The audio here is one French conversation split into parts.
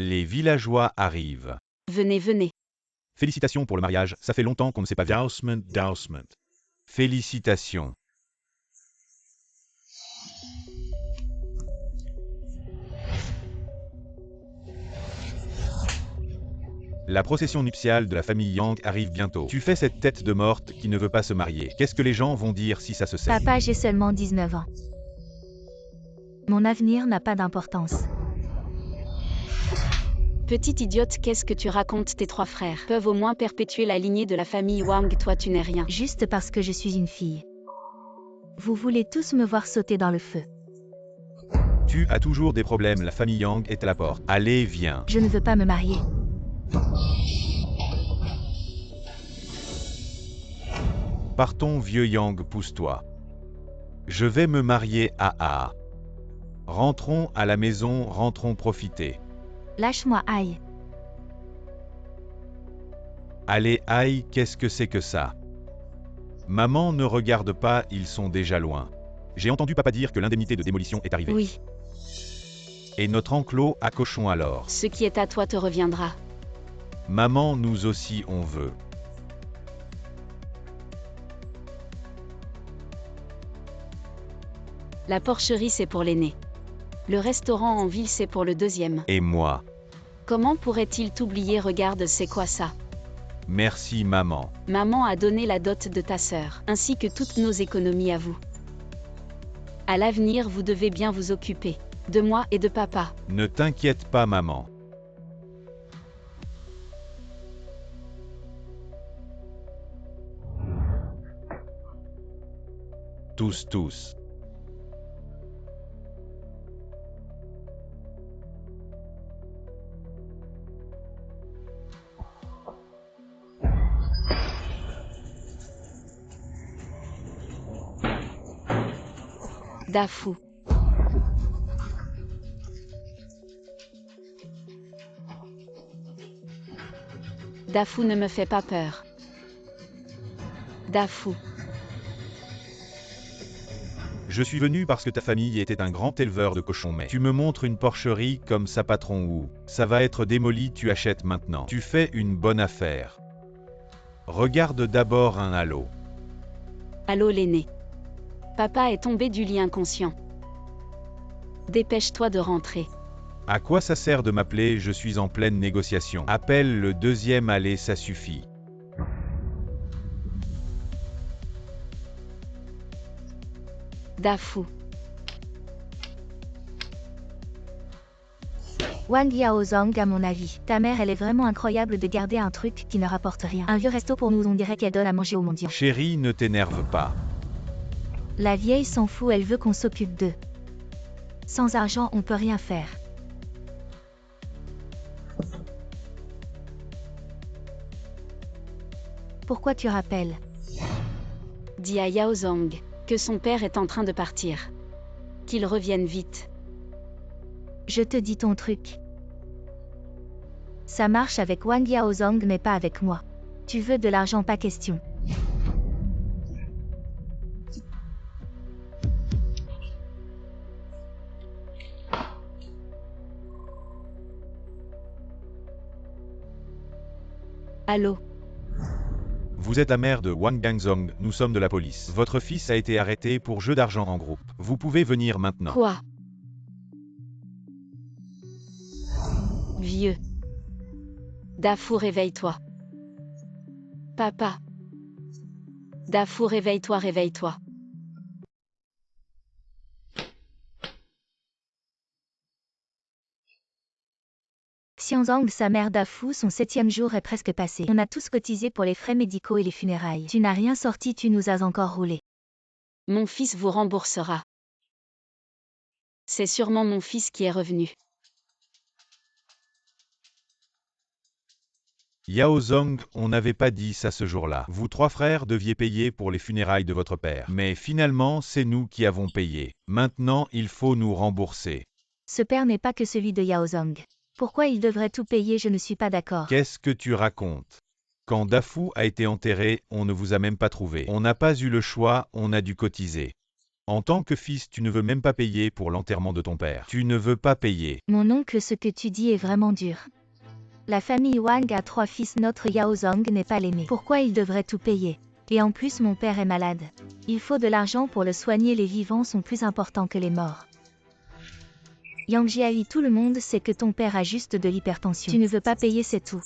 Les villageois arrivent. Venez, venez. Félicitations pour le mariage, ça fait longtemps qu'on ne s'est pas vu. Dousement. Félicitations. La procession nuptiale de la famille Yang arrive bientôt. Tu fais cette tête de morte qui ne veut pas se marier. Qu'est-ce que les gens vont dire si ça se sait? Papa, j'ai seulement 19 ans. Mon avenir n'a pas d'importance. Petite idiote, qu'est-ce que tu racontes? Tes 3 frères peuvent au moins perpétuer la lignée de la famille Wang, toi tu n'es rien. Juste parce que je suis une fille. Vous voulez tous me voir sauter dans le feu. Tu as toujours des problèmes, la famille Yang est à la porte. Allez, viens. Je ne veux pas me marier. Partons, vieux Yang, pousse-toi. Je vais me marier à. Rentrons à la maison, rentrons profiter. Lâche-moi, aïe. Allez, aïe, qu'est-ce que c'est que ça? Maman, ne regarde pas, ils sont déjà loin. J'ai entendu papa dire que l'indemnité de démolition est arrivée. Oui. Et notre enclos à cochon alors. Ce qui est à toi te reviendra. Maman, nous aussi on veut. La porcherie c'est pour l'aîné. Le restaurant en ville c'est pour le deuxième. Et moi. Comment pourrait-il t'oublier? Regarde, c'est quoi ça? Merci maman. Maman a donné la dot de ta sœur, ainsi que toutes nos économies à vous. À l'avenir, vous devez bien vous occuper de moi et de papa. Ne t'inquiète pas maman. Tous. Dafou. Dafou ne me fait pas peur. Dafou. Je suis venu parce que ta famille était un grand éleveur de cochons, mais tu me montres une porcherie comme ça patron ou ça va être démoli, tu achètes maintenant. Tu fais une bonne affaire. Regarde d'abord un halo. Allô l'aîné. Papa est tombé du lit inconscient. Dépêche-toi de rentrer. À quoi ça sert de m'appeler? Je suis en pleine négociation. Appelle le deuxième, allez, ça suffit. Dafou. Wang Yaozong, à mon avis. Ta mère, elle est vraiment incroyable de garder un truc qui ne rapporte rien. Un vieux resto pour nous, on dirait qu'elle donne à manger aux mendiants. Chérie, ne t'énerve pas. La vieille s'en fout, elle veut qu'on s'occupe d'eux. Sans argent, on peut rien faire. Pourquoi tu rappelles? Dis à Yaozong que son père est en train de partir. Qu'il revienne vite. Je te dis ton truc. Ça marche avec Wang Yaozong mais pas avec moi. Tu veux de l'argent, pas question. Allô? Vous êtes la mère de Wang Gangzong, nous sommes de la police. Votre fils a été arrêté pour jeu d'argent en groupe. Vous pouvez venir maintenant. Quoi? Vieux. Dafou, réveille-toi. Papa. Dafou, réveille-toi, réveille-toi. Xianzong, sa mère Dafou, son 7e jour est presque passé. On a tous cotisé pour les frais médicaux et les funérailles. Tu n'as rien sorti, tu nous as encore roulé. Mon fils vous remboursera. C'est sûrement mon fils qui est revenu. Yaozong, on n'avait pas dit ça ce jour-là. Vous 3 frères deviez payer pour les funérailles de votre père. Mais finalement, c'est nous qui avons payé. Maintenant, il faut nous rembourser. Ce père n'est pas que celui de Yaozong. Pourquoi il devrait tout payer? Je ne suis pas d'accord. Qu'est-ce que tu racontes? Quand Dafou a été enterré, on ne vous a même pas trouvé. On n'a pas eu le choix, on a dû cotiser. En tant que fils, tu ne veux même pas payer pour l'enterrement de ton père. Tu ne veux pas payer. Mon oncle, ce que tu dis est vraiment dur. La famille Wang a 3 fils, notre Yaozong n'est pas l'aîné. Pourquoi il devrait tout payer? Et en plus mon père est malade. Il faut de l'argent pour le soigner, les vivants sont plus importants que les morts. Yang Jiayi, tout le monde sait que ton père a juste de l'hypertension. Tu ne veux pas payer, c'est tout.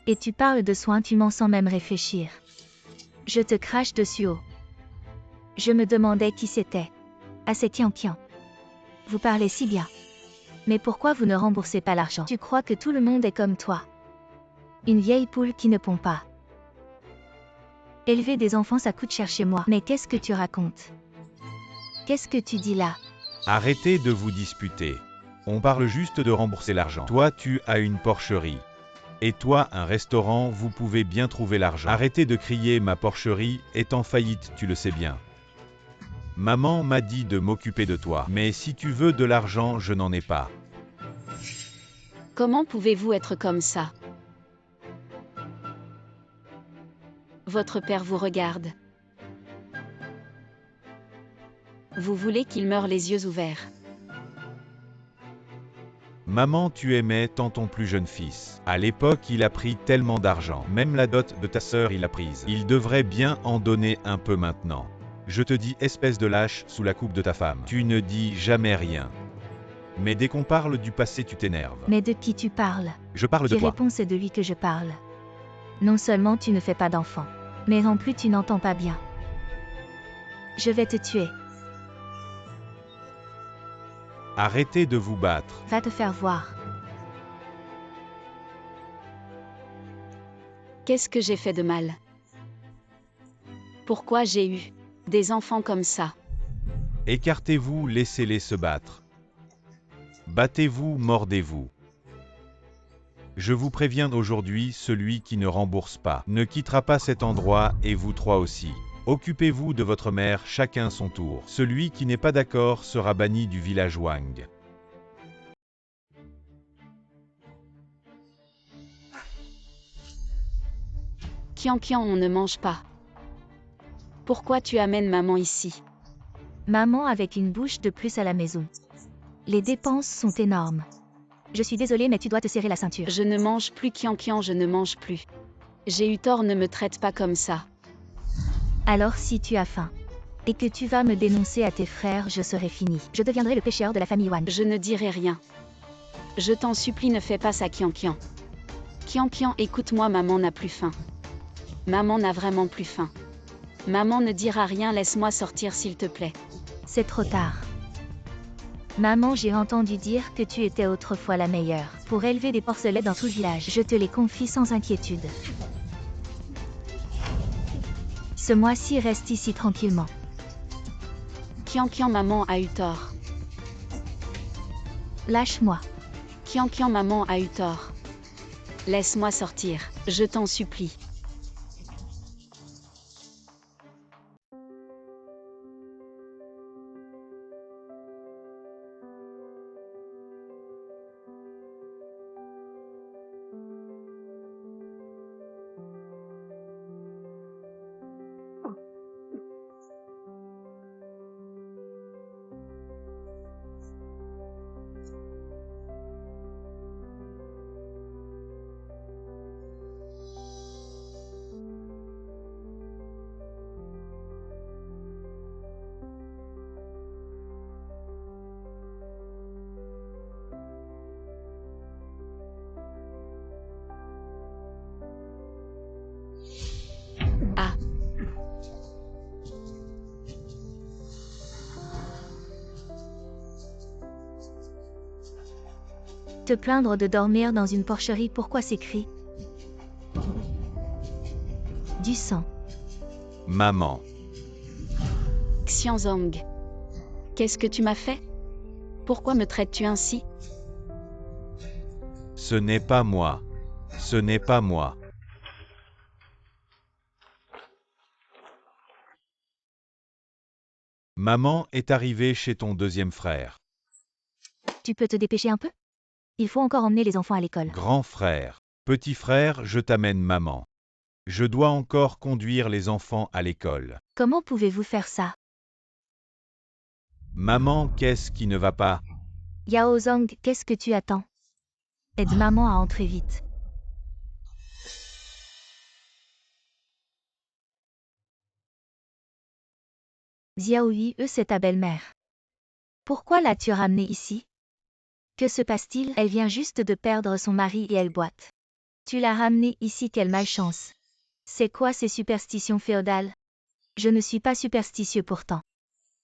Et tu parles de soins, tu mens sans même réfléchir. Je te crache dessus haut. Je me demandais qui c'était. Ah, c'est Qian. Vous parlez si bien. Mais pourquoi vous ne remboursez pas l'argent? Tu crois que tout le monde est comme toi? Une vieille poule qui ne pond pas. Élever des enfants, ça coûte cher chez moi. Mais qu'est-ce que tu racontes? Qu'est-ce que tu dis là? Arrêtez de vous disputer. On parle juste de rembourser l'argent. Toi, tu as une porcherie. Et toi, un restaurant, vous pouvez bien trouver l'argent. Arrêtez de crier, ma porcherie est en faillite, tu le sais bien. Maman m'a dit de m'occuper de toi. Mais si tu veux de l'argent, je n'en ai pas. Comment pouvez-vous être comme ça? Votre père vous regarde. Vous voulez qu'il meure les yeux ouverts. Maman, tu aimais tant ton plus jeune fils. À l'époque, il a pris tellement d'argent. Même la dot de ta sœur, il l'a prise. Il devrait bien en donner un peu maintenant. Je te dis, espèce de lâche, sous la coupe de ta femme. Tu ne dis jamais rien. Mais dès qu'on parle du passé, tu t'énerves. Mais de qui tu parles? Je parle de Qui toi. répond, c'est de lui que je parle. Non seulement tu ne fais pas d'enfant, mais en plus tu n'entends pas bien. Je vais te tuer. Arrêtez de vous battre. Va te faire voir. Qu'est-ce que j'ai fait de mal? Pourquoi j'ai eu des enfants comme ça? Écartez-vous, laissez-les se battre. Battez-vous, mordez-vous. Je vous préviens aujourd'hui, celui qui ne rembourse pas ne quittera pas cet endroit, et vous trois aussi. Occupez-vous de votre mère, chacun son tour. Celui qui n'est pas d'accord sera banni du village Wang. Qian, on ne mange pas. Pourquoi tu amènes maman ici? Maman avec une bouche de plus à la maison. Les dépenses sont énormes. Je suis désolée, mais tu dois te serrer la ceinture. Je ne mange plus, Qian, je ne mange plus. J'ai eu tort, ne me traite pas comme ça. Alors si tu as faim, et que tu vas me dénoncer à tes frères, je serai fini. Je deviendrai le pécheur de la famille Wang. Je ne dirai rien. Je t'en supplie, ne fais pas ça, Qian. Qian, écoute-moi, maman n'a plus faim. Maman n'a vraiment plus faim. Maman ne dira rien, laisse-moi sortir s'il te plaît. C'est trop tard. Maman, j'ai entendu dire que tu étais autrefois la meilleure pour élever des porcelets dans tout le village. Je te les confie sans inquiétude. Ce mois-ci, reste ici tranquillement. Qian, maman a eu tort. Lâche-moi. Qian, maman a eu tort. Laisse-moi sortir, je t'en supplie. Ah. Te plaindre de dormir dans une porcherie, pourquoi ces cris? Du sang. Maman. Xianzong. Qu'est-ce que tu m'as fait? Pourquoi me traites-tu ainsi? Ce n'est pas moi. Ce n'est pas moi. Maman est arrivée chez ton deuxième frère. Tu peux te dépêcher un peu? Il faut encore emmener les enfants à l'école. Grand frère. Petit frère, je t'amène maman. Je dois encore conduire les enfants à l'école. Comment pouvez-vous faire ça? Maman, qu'est-ce qui ne va pas? Yaozong, qu'est-ce que tu attends? Aide maman à entrer vite. Xiaoyi, c'est ta belle-mère. Pourquoi l'as-tu ramenée ici? Que se passe-t-il? Elle vient juste de perdre son mari et elle boite. Tu l'as ramenée ici, quelle malchance. C'est quoi ces superstitions féodales? Je ne suis pas superstitieux pourtant.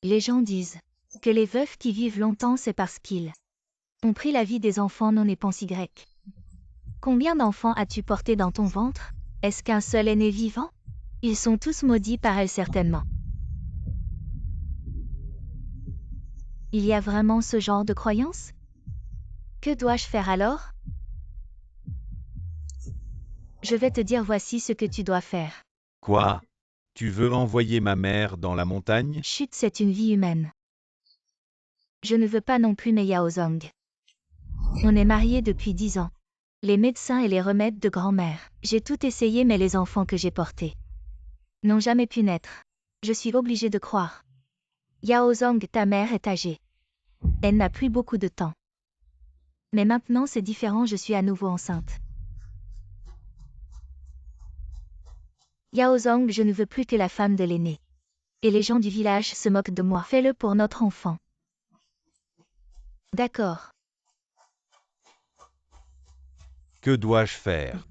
Les gens disent que les veufs qui vivent longtemps c'est parce qu'ils ont pris la vie des enfants non épensés grecs. Combien d'enfants as-tu porté dans ton ventre? Est-ce qu'un seul est né vivant? Ils sont tous maudits par elle certainement. Il y a vraiment ce genre de croyance? Que dois-je faire alors? Je vais te dire voici ce que tu dois faire. Quoi? Tu veux envoyer ma mère dans la montagne? Chut, c'est une vie humaine. Je ne veux pas non plus mes Yaozong. On est mariés depuis 10 ans. Les médecins et les remèdes de grand-mère. J'ai tout essayé mais les enfants que j'ai portés n'ont jamais pu naître. Je suis obligée de croire. Yaozong, ta mère est âgée. Elle n'a plus beaucoup de temps. Mais maintenant c'est différent, je suis à nouveau enceinte. Yaozong, je ne veux plus que la femme de l'aîné. Et les gens du village se moquent de moi. Fais-le pour notre enfant. D'accord. Que dois-je faire?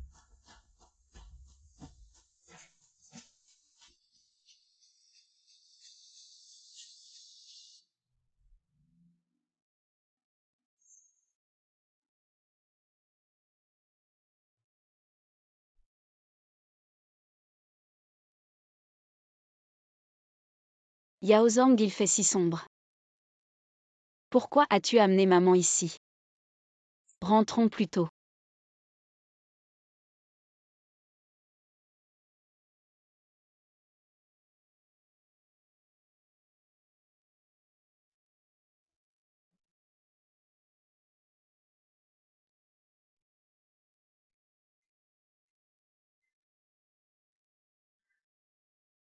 Yaozong, il fait si sombre. Pourquoi as-tu amené maman ici? Rentrons plus tôt.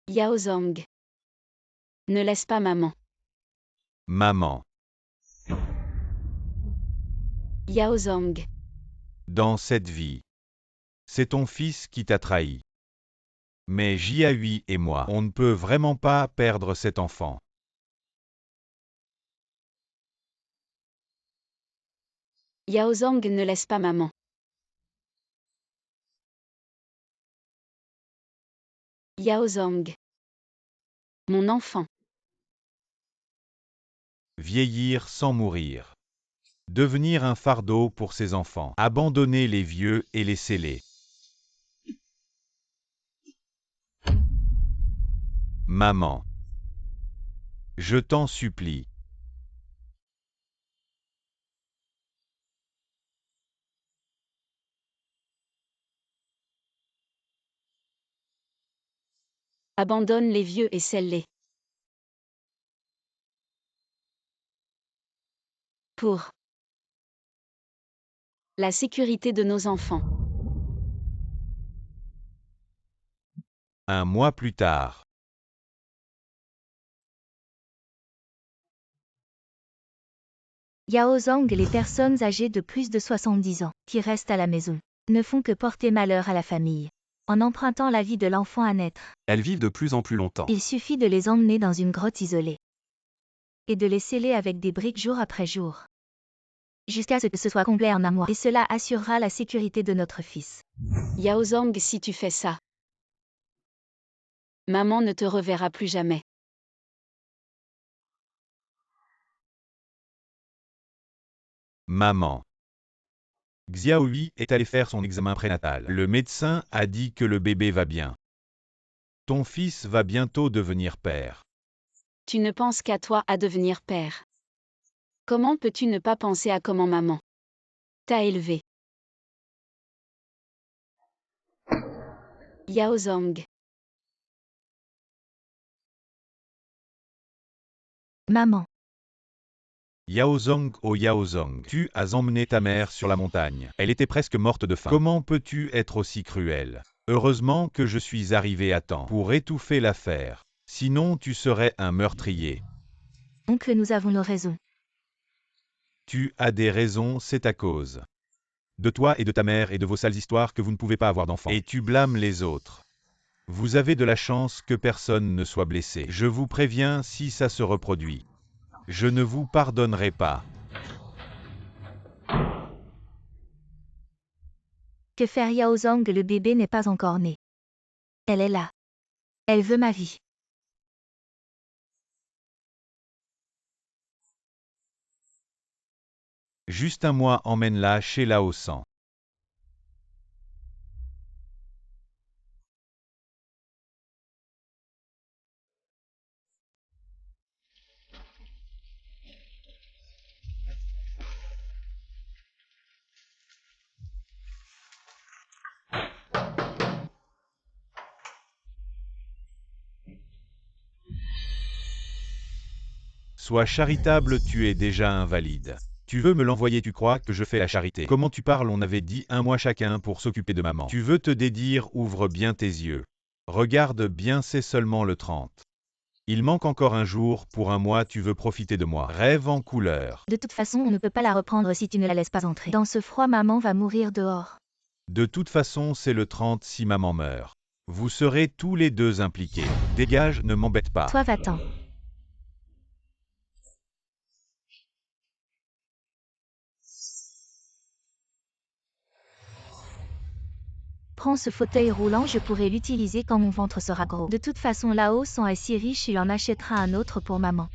Yaozong. Ne laisse pas maman. Maman. Yaozong. Dans cette vie, c'est ton fils qui t'a trahi. Mais Jiahui et moi, on ne peut vraiment pas perdre cet enfant. Yaozong, ne laisse pas maman. Yaozong. Mon enfant. Vieillir sans mourir. Devenir un fardeau pour ses enfants. Abandonner les vieux et les scellés. Maman. Je t'en supplie. Abandonne les vieux et scelle-les. Pour la sécurité de nos enfants. Un mois plus tard. Yaozong, les personnes âgées de plus de 70 ans, qui restent à la maison, ne font que porter malheur à la famille. En empruntant la vie de l'enfant à naître, Elles vivent de plus en plus longtemps. il suffit de les emmener dans une grotte isolée et de les sceller avec des briques jour après jour, jusqu'à ce que ce soit complet en un mois. Et cela assurera la sécurité de notre fils. Yaozong, si tu fais ça, maman ne te reverra plus jamais. Maman. Xiaohui est allé faire son examen prénatal. Le médecin a dit que le bébé va bien. Ton fils va bientôt devenir père. Tu ne penses qu'à toi à devenir père. Comment peux-tu ne pas penser à comment maman t'a élevé? Yaozong. Maman. Yaozong, oh Yaozong, tu as emmené ta mère sur la montagne. Elle était presque morte de faim. Comment peux-tu être aussi cruel? Heureusement que je suis arrivé à temps pour étouffer l'affaire. Sinon tu serais un meurtrier. Oncle, nous avons nos raisons. Tu as des raisons, c'est à cause de toi et de ta mère et de vos sales histoires que vous ne pouvez pas avoir d'enfants. Et tu blâmes les autres. Vous avez de la chance que personne ne soit blessé. Je vous préviens, si ça se reproduit, je ne vous pardonnerai pas. Que faire Yaozong, le bébé n'est pas encore né. Elle est là. Elle veut ma vie. Juste un mois, emmène-la chez Lao San. Sois charitable, tu es déjà invalide. Tu veux me l'envoyer, tu crois que je fais la charité. Comment tu parles, on avait dit un mois chacun pour s'occuper de maman. Tu veux te dédire, ouvre bien tes yeux. Regarde bien, c'est seulement le 30. Il manque encore un jour, pour un mois tu veux profiter de moi. Rêve en couleur. De toute façon, on ne peut pas la reprendre si tu ne la laisses pas entrer. Dans ce froid, maman va mourir dehors. De toute façon, c'est le 30 si maman meurt. Vous serez tous les deux impliqués. Dégage, ne m'embête pas. Toi, va-t'en. Prends ce fauteuil roulant, je pourrai l'utiliser quand mon ventre sera gros. De toute façon, Lao San est si riche, il en achètera un autre pour maman.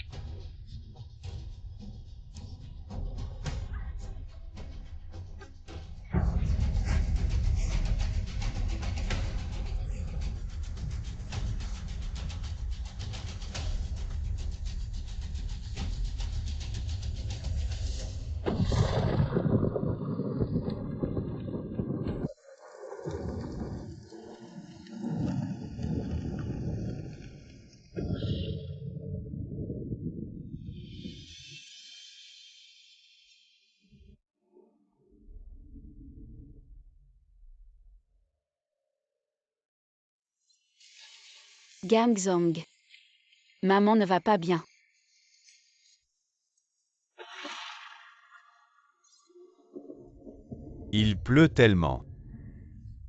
Gangzong. Maman ne va pas bien. Il pleut tellement.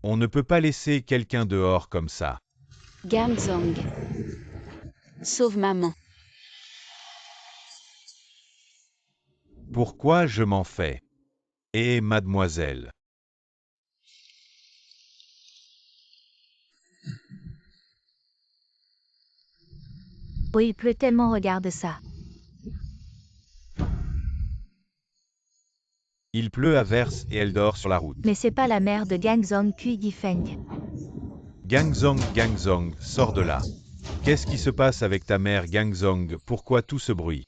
On ne peut pas laisser quelqu'un dehors comme ça. Gangzong. Sauve maman. Pourquoi je m'en fais? Eh, mademoiselle. Oh, il pleut tellement, regarde ça. Il pleut à verse et elle dort sur la route. Mais c'est pas la mère de Gangzong Kui Gifeng. Gangzong, sors de là. Qu'est-ce qui se passe avec ta mère Gangzong? Pourquoi tout ce bruit?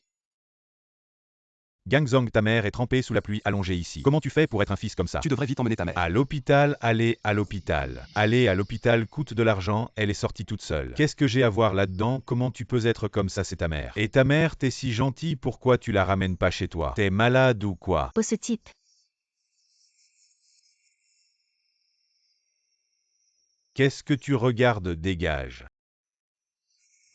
Gangzong, ta mère est trempée sous la pluie allongée ici. Comment tu fais pour être un fils comme ça? Tu devrais vite emmener ta mère. À l'hôpital, allez à l'hôpital. Aller à l'hôpital coûte de l'argent, elle est sortie toute seule. Qu'est-ce que j'ai à voir là-dedans? Comment tu peux être comme ça, c'est ta mère. Et ta mère, t'es si gentil, pourquoi tu la ramènes pas chez toi? T'es malade ou quoi? Oh, ce type. Qu'est-ce que tu regardes? Dégage.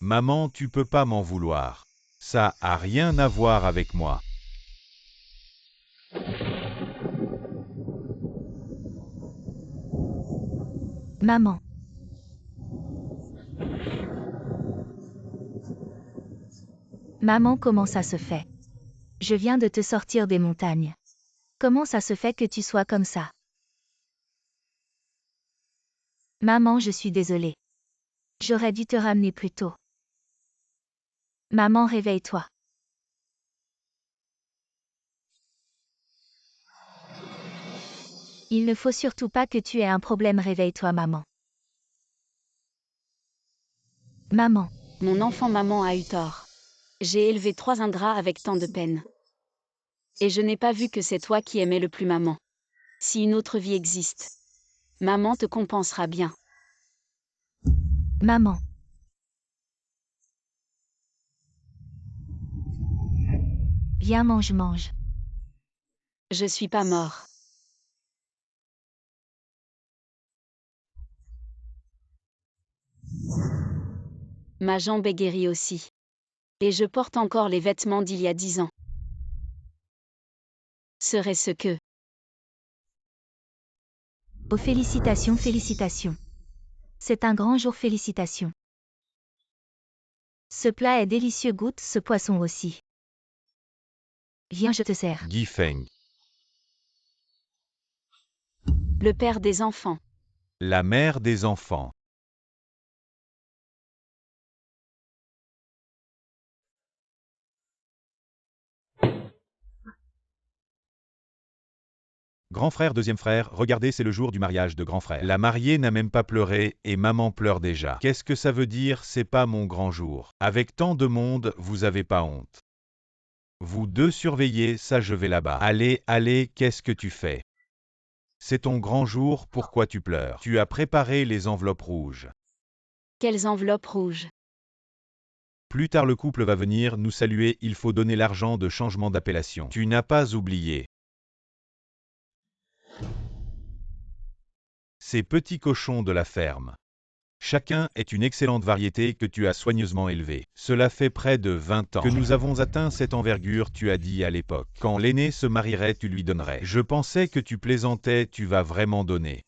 Maman, tu peux pas m'en vouloir. Ça a rien à voir avec moi. Maman. Maman, comment ça se fait? Je viens de te sortir des montagnes. Comment ça se fait que tu sois comme ça? Maman, je suis désolée. J'aurais dû te ramener plus tôt. Maman, réveille-toi. Il ne faut surtout pas que tu aies un problème, réveille-toi, maman. Maman. Mon enfant, maman a eu tort. J'ai élevé 3 ingrats avec tant de peine. Et je n'ai pas vu que c'est toi qui aimais le plus maman. Si une autre vie existe, maman te compensera bien. Maman. Viens, mange. Je suis pas mort. Ma jambe est guérie aussi. Et je porte encore les vêtements d'il y a 10 ans. Serait-ce que... Oh félicitations, félicitations. C'est un grand jour, félicitations. Ce plat est délicieux, goûte ce poisson aussi. Viens, je te sers. Guy Feng. Le père des enfants. La mère des enfants. Grand frère, deuxième frère, regardez, c'est le jour du mariage de grand frère. La mariée n'a même pas pleuré et maman pleure déjà. Qu'est-ce que ça veut dire, c'est pas mon grand jour? Avec tant de monde, vous avez pas honte? Vous deux surveillez, ça je vais là-bas. Allez, allez, qu'est-ce que tu fais? C'est ton grand jour, pourquoi tu pleures? Tu as préparé les enveloppes rouges. Quelles enveloppes rouges? Plus tard le couple va venir nous saluer, il faut donner l'argent de changement d'appellation. Tu n'as pas oublié. Ces petits cochons de la ferme. Chacun est une excellente variété que tu as soigneusement élevée. Cela fait près de 20 ans que nous avons atteint cette envergure, tu as dit à l'époque. Quand l'aîné se marierait, tu lui donnerais. Je pensais que tu plaisantais, tu vas vraiment donner.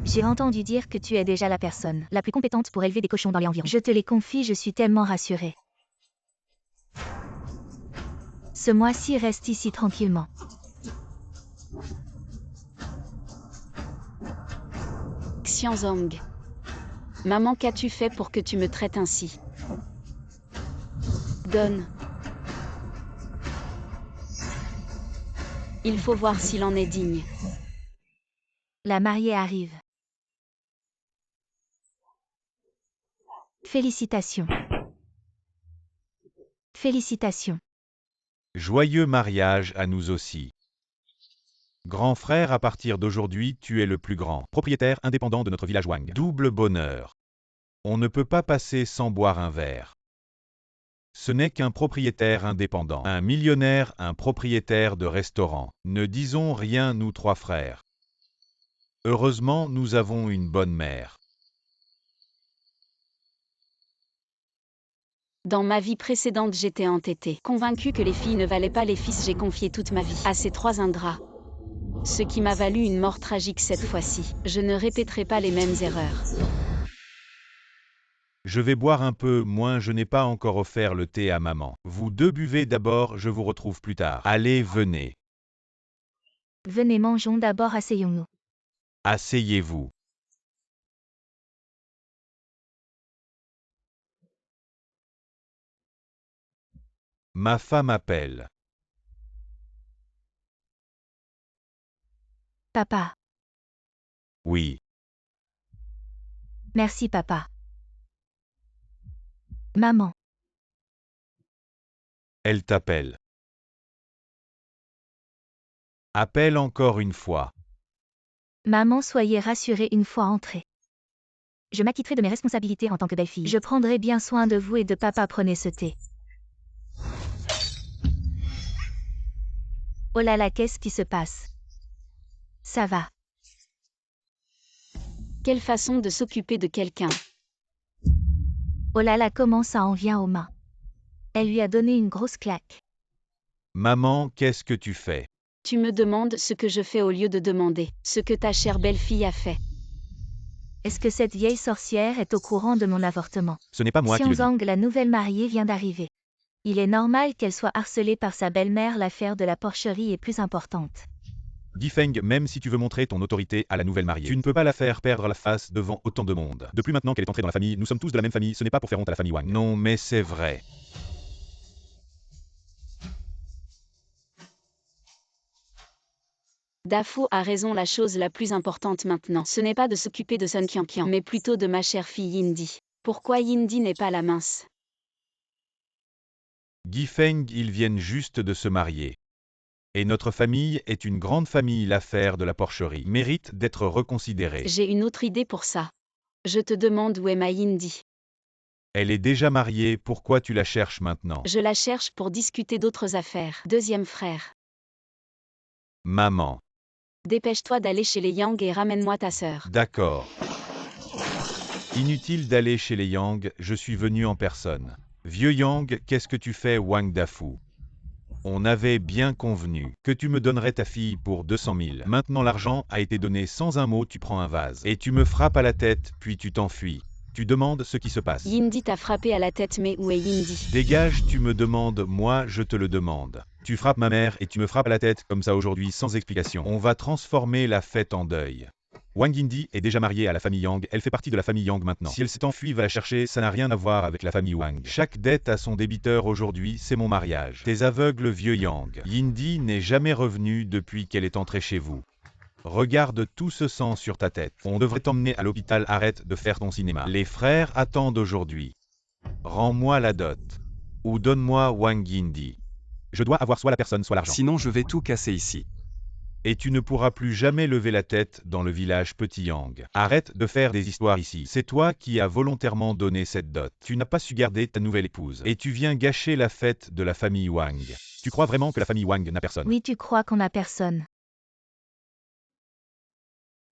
J'ai entendu dire que tu es déjà la personne la plus compétente pour élever des cochons dans les environs. Je te les confie, je suis tellement rassurée. Ce mois-ci, reste ici tranquillement. Xianzong. Maman, qu'as-tu fait pour que tu me traites ainsi? Donne. Il faut voir s'il en est digne. La mariée arrive. Félicitations. Félicitations. Joyeux mariage à nous aussi. Grand frère, à partir d'aujourd'hui, tu es le plus grand propriétaire indépendant de notre village Wang. Double bonheur. On ne peut pas passer sans boire un verre. Ce n'est qu'un propriétaire indépendant, un millionnaire, un propriétaire de restaurant. Ne disons rien, nous trois frères. Heureusement, nous avons une bonne mère. Dans ma vie précédente, j'étais entêtée, convaincue que les filles ne valaient pas les fils. J'ai confié toute ma vie à ces 3 ingrats. Ce qui m'a valu une mort tragique cette fois-ci. Je ne répéterai pas les mêmes erreurs. Je vais boire un peu moins, je n'ai pas encore offert le thé à maman. Vous deux buvez d'abord, je vous retrouve plus tard. Allez, venez. Venez, mangeons d'abord, asseyons-nous. Asseyez-vous. Ma femme appelle. Papa. Oui. Merci, papa. Maman. Elle t'appelle. Appelle encore une fois. Maman, soyez rassurée une fois entrée. Je m'acquitterai de mes responsabilités en tant que belle-fille. Je prendrai bien soin de vous et de papa. Prenez ce thé. Oh là là, qu'est-ce qui se passe? Ça va. Quelle façon de s'occuper de quelqu'un. Oh là là, comment ça en vient aux mains? Elle lui a donné une grosse claque. Maman, qu'est-ce que tu fais? Tu me demandes ce que je fais au lieu de demander ce que ta chère belle-fille a fait. Est-ce que cette vieille sorcière est au courant de mon avortement? Ce n'est pas moi qui le dis. Xianzong, la nouvelle mariée, vient d'arriver. Il est normal qu'elle soit harcelée par sa belle-mère. L'affaire de la porcherie est plus importante. Guy Feng, même si tu veux montrer ton autorité à la nouvelle mariée, tu ne peux pas la faire perdre la face devant autant de monde. Depuis maintenant qu'elle est entrée dans la famille, nous sommes tous de la même famille, ce n'est pas pour faire honte à la famille Wang. Non, mais c'est vrai. Dafo a raison, la chose la plus importante maintenant, ce n'est pas de s'occuper de Sun Qianqian, mais plutôt de ma chère fille Yindi. Pourquoi Yindi n'est pas la mince? Guy Feng, ils viennent juste de se marier. Et notre famille est une grande famille, l'affaire de la porcherie mérite d'être reconsidérée. J'ai une autre idée pour ça. Je te demande où est ma Yindi. Elle est déjà mariée, pourquoi tu la cherches maintenant? Je la cherche pour discuter d'autres affaires. Deuxième frère. Maman. Dépêche-toi d'aller chez les Yang et ramène-moi ta sœur. D'accord. Inutile d'aller chez les Yang, je suis venu en personne. Vieux Yang, qu'est-ce que tu fais, Wang Dafu? On avait bien convenu que tu me donnerais ta fille pour 200 000. Maintenant l'argent a été donné sans un mot, tu prends un vase. Et tu me frappes à la tête, puis tu t'enfuis. Tu demandes ce qui se passe. Yindi t'a frappé à la tête, mais où est Yindi? Dégage, tu me demandes, moi je te le demande. Tu frappes ma mère et tu me frappes à la tête comme ça aujourd'hui sans explication. On va transformer la fête en deuil. Wang Yindi est déjà mariée à la famille Yang, elle fait partie de la famille Yang maintenant. Si elle s'est enfuie, va la chercher, ça n'a rien à voir avec la famille Wang. Chaque dette a son débiteur aujourd'hui, c'est mon mariage. T'es aveugle, vieux Yang. Yindi n'est jamais revenue depuis qu'elle est entrée chez vous. Regarde tout ce sang sur ta tête. On devrait t'emmener à l'hôpital, arrête de faire ton cinéma. Les frères attendent aujourd'hui. Rends-moi la dot. Ou donne-moi Wang Yindi. Je dois avoir soit la personne, soit l'argent. Sinon je vais tout casser ici. Et tu ne pourras plus jamais lever la tête dans le village Petit Yang. Arrête de faire des histoires ici. C'est toi qui as volontairement donné cette dot. Tu n'as pas su garder ta nouvelle épouse. Et tu viens gâcher la fête de la famille Wang. Tu crois vraiment que la famille Wang n'a personne? Oui, tu crois qu'on n'a personne.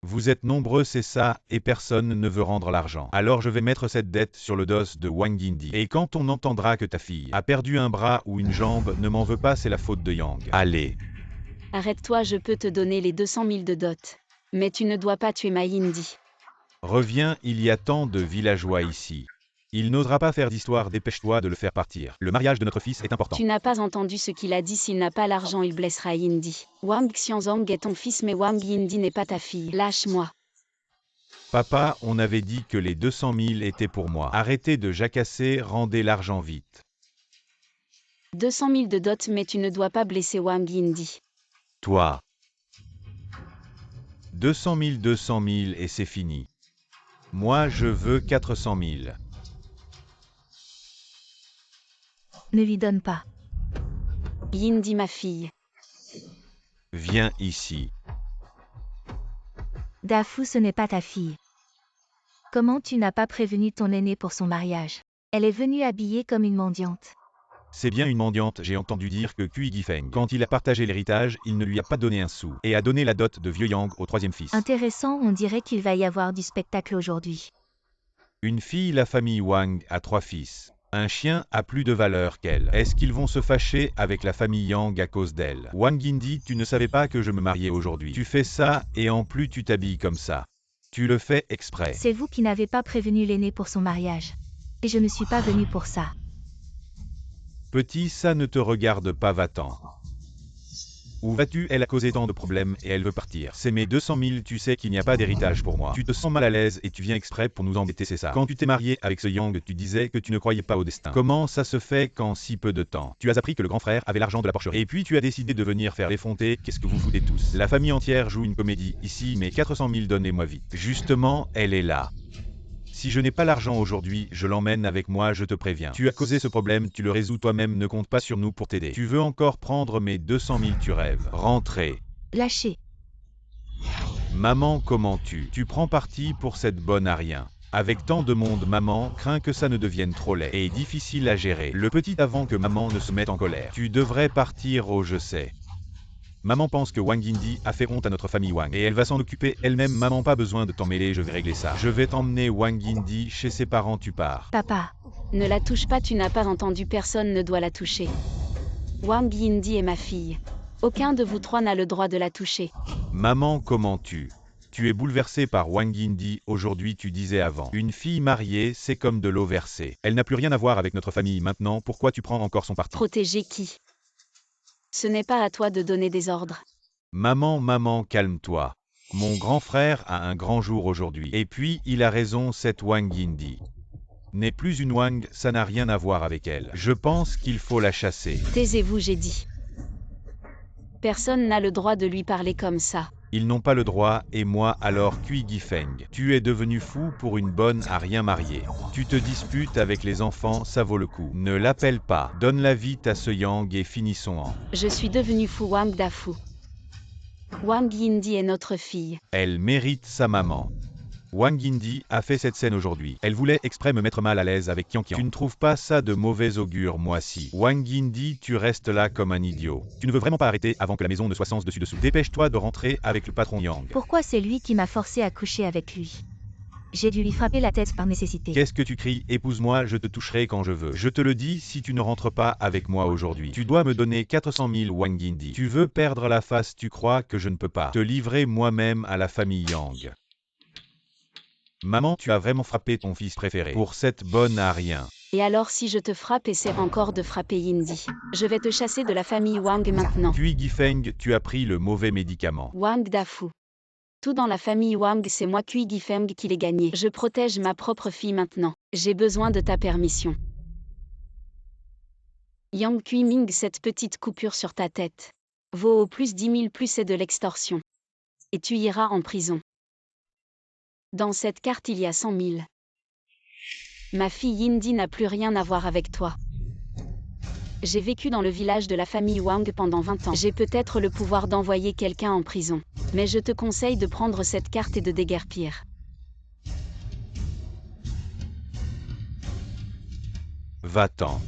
Vous êtes nombreux, c'est ça, et personne ne veut rendre l'argent. Alors je vais mettre cette dette sur le dos de Wang Yindi. Et quand on entendra que ta fille a perdu un bras ou une jambe, ne m'en veux pas, c'est la faute de Yang. Allez. Arrête-toi, je peux te donner les 200 000 de dot. Mais tu ne dois pas tuer ma Yindi. Reviens, il y a tant de villageois ici. Il n'osera pas faire d'histoire, dépêche-toi de le faire partir. Le mariage de notre fils est important. Tu n'as pas entendu ce qu'il a dit, s'il n'a pas l'argent, il blessera Yindi. Wang Xianzong est ton fils, mais Wang Yindi n'est pas ta fille. Lâche-moi. Papa, on avait dit que les 200 000 étaient pour moi. Arrêtez de jacasser, rendez l'argent vite. 200 000 de dot, mais tu ne dois pas blesser Wang Yindi. Toi. 200 000 et c'est fini. Moi je veux 400 000. Ne lui donne pas. Yindi, ma fille. Viens ici. Dafu, ce n'est pas ta fille. Comment tu n'as pas prévenu ton aînée pour son mariage? Elle est venue habillée comme une mendiante. C'est bien une mendiante, j'ai entendu dire que Kui Gifeng, quand il a partagé l'héritage, il ne lui a pas donné un sou, et a donné la dot de vieux Yang au troisième fils. Intéressant, on dirait qu'il va y avoir du spectacle aujourd'hui. Une fille, la famille Wang, a 3 fils. Un chien a plus de valeur qu'elle. Est-ce qu'ils vont se fâcher avec la famille Yang à cause d'elle? Wang Yindi, tu ne savais pas que je me mariais aujourd'hui. Tu fais ça, et en plus tu t'habilles comme ça. Tu le fais exprès. C'est vous qui n'avez pas prévenu l'aîné pour son mariage. Et je ne suis pas venue pour ça. Petit, ça ne te regarde pas, va-t'en. Où vas-tu? Elle a causé tant de problèmes et elle veut partir. C'est mes 200 000, tu sais qu'il n'y a pas d'héritage pour moi. Tu te sens mal à l'aise et tu viens exprès pour nous embêter, c'est ça. Quand tu t'es marié avec ce Yang, tu disais que tu ne croyais pas au destin. Comment ça se fait qu'en si peu de temps, tu as appris que le grand frère avait l'argent de la porcherie? Et puis tu as décidé de venir faire l'effronter, qu'est-ce que vous foutez tous? La famille entière joue une comédie ici, mais 400 000 donnez-moi vite. Justement, elle est là. Si je n'ai pas l'argent aujourd'hui, je l'emmène avec moi, je te préviens. Tu as causé ce problème, tu le résous toi-même, ne compte pas sur nous pour t'aider. Tu veux encore prendre mes 200 000, tu rêves. Rentrez. Lâchez. Maman, comment tu prends parti pour cette bonne à rien? Avec tant de monde, maman craint que ça ne devienne trop laid et difficile à gérer. Le petit avant que maman ne se mette en colère. Tu devrais partir, oh je sais. Maman pense que Wang Yindi a fait honte à notre famille Wang et elle va s'en occuper elle-même. Maman, pas besoin de t'en mêler, je vais régler ça. Je vais t'emmener Wang Yindi chez ses parents, tu pars. Papa. Ne la touche pas, tu n'as pas entendu, personne ne doit la toucher. Wang Yindi est ma fille. Aucun de vous trois n'a le droit de la toucher. Maman, comment tu es bouleversée par Wang Yindi aujourd'hui, tu disais avant. Une fille mariée, c'est comme de l'eau versée. Elle n'a plus rien à voir avec notre famille maintenant, pourquoi tu prends encore son parti? Protéger qui? Ce n'est pas à toi de donner des ordres. Maman, calme-toi. Mon grand frère a un grand jour aujourd'hui. Et puis, il a raison, cette Wang Yindi n'est plus une Wang, ça n'a rien à voir avec elle. Je pense qu'il faut la chasser. Taisez-vous, j'ai dit. Personne n'a le droit de lui parler comme ça. Ils n'ont pas le droit, et moi alors Kui Gifeng. Tu es devenu fou pour une bonne à rien mariée. Tu te disputes avec les enfants, ça vaut le coup. Ne l'appelle pas. Donne-la vite à ce Yang et finissons en. Je suis devenu fou, Wang Dafu. Wang Yindi est notre fille. Elle mérite sa maman. Wang Yindi a fait cette scène aujourd'hui. Elle voulait exprès me mettre mal à l'aise avec Qian Qian. Tu ne trouves pas ça de mauvais augure, moi si. Wang Yindi, tu restes là comme un idiot. Tu ne veux vraiment pas arrêter avant que la maison ne soit sens dessus dessous. Dépêche-toi de rentrer avec le patron Yang. Pourquoi c'est lui qui m'a forcé à coucher avec lui? J'ai dû lui frapper la tête par nécessité. Qu'est-ce que tu cries? Épouse-moi, je te toucherai quand je veux. Je te le dis, si tu ne rentres pas avec moi aujourd'hui, tu dois me donner 400 000 Wang Yindi. Tu veux perdre la face, tu crois que je ne peux pas te livrer moi-même à la famille Yang. Maman, tu as vraiment frappé ton fils préféré pour cette bonne à rien. Et alors si je te frappe essaie encore de frapper Yindi. Je vais te chasser de la famille Wang maintenant. Cui Gifeng, tu as pris le mauvais médicament. Wang Dafu. Tout dans la famille Wang, c'est moi Cui Gifeng qui l'ai gagné. Je protège ma propre fille maintenant. J'ai besoin de ta permission. Yang Kui Ming, cette petite coupure sur ta tête vaut au plus 10 000 plus c'est de l'extorsion. Et tu iras en prison. Dans cette carte il y a 100 000. Ma fille Yindi n'a plus rien à voir avec toi. J'ai vécu dans le village de la famille Wang pendant 20 ans. J'ai peut-être le pouvoir d'envoyer quelqu'un en prison. Mais je te conseille de prendre cette carte et de déguerpir. Va-t'en.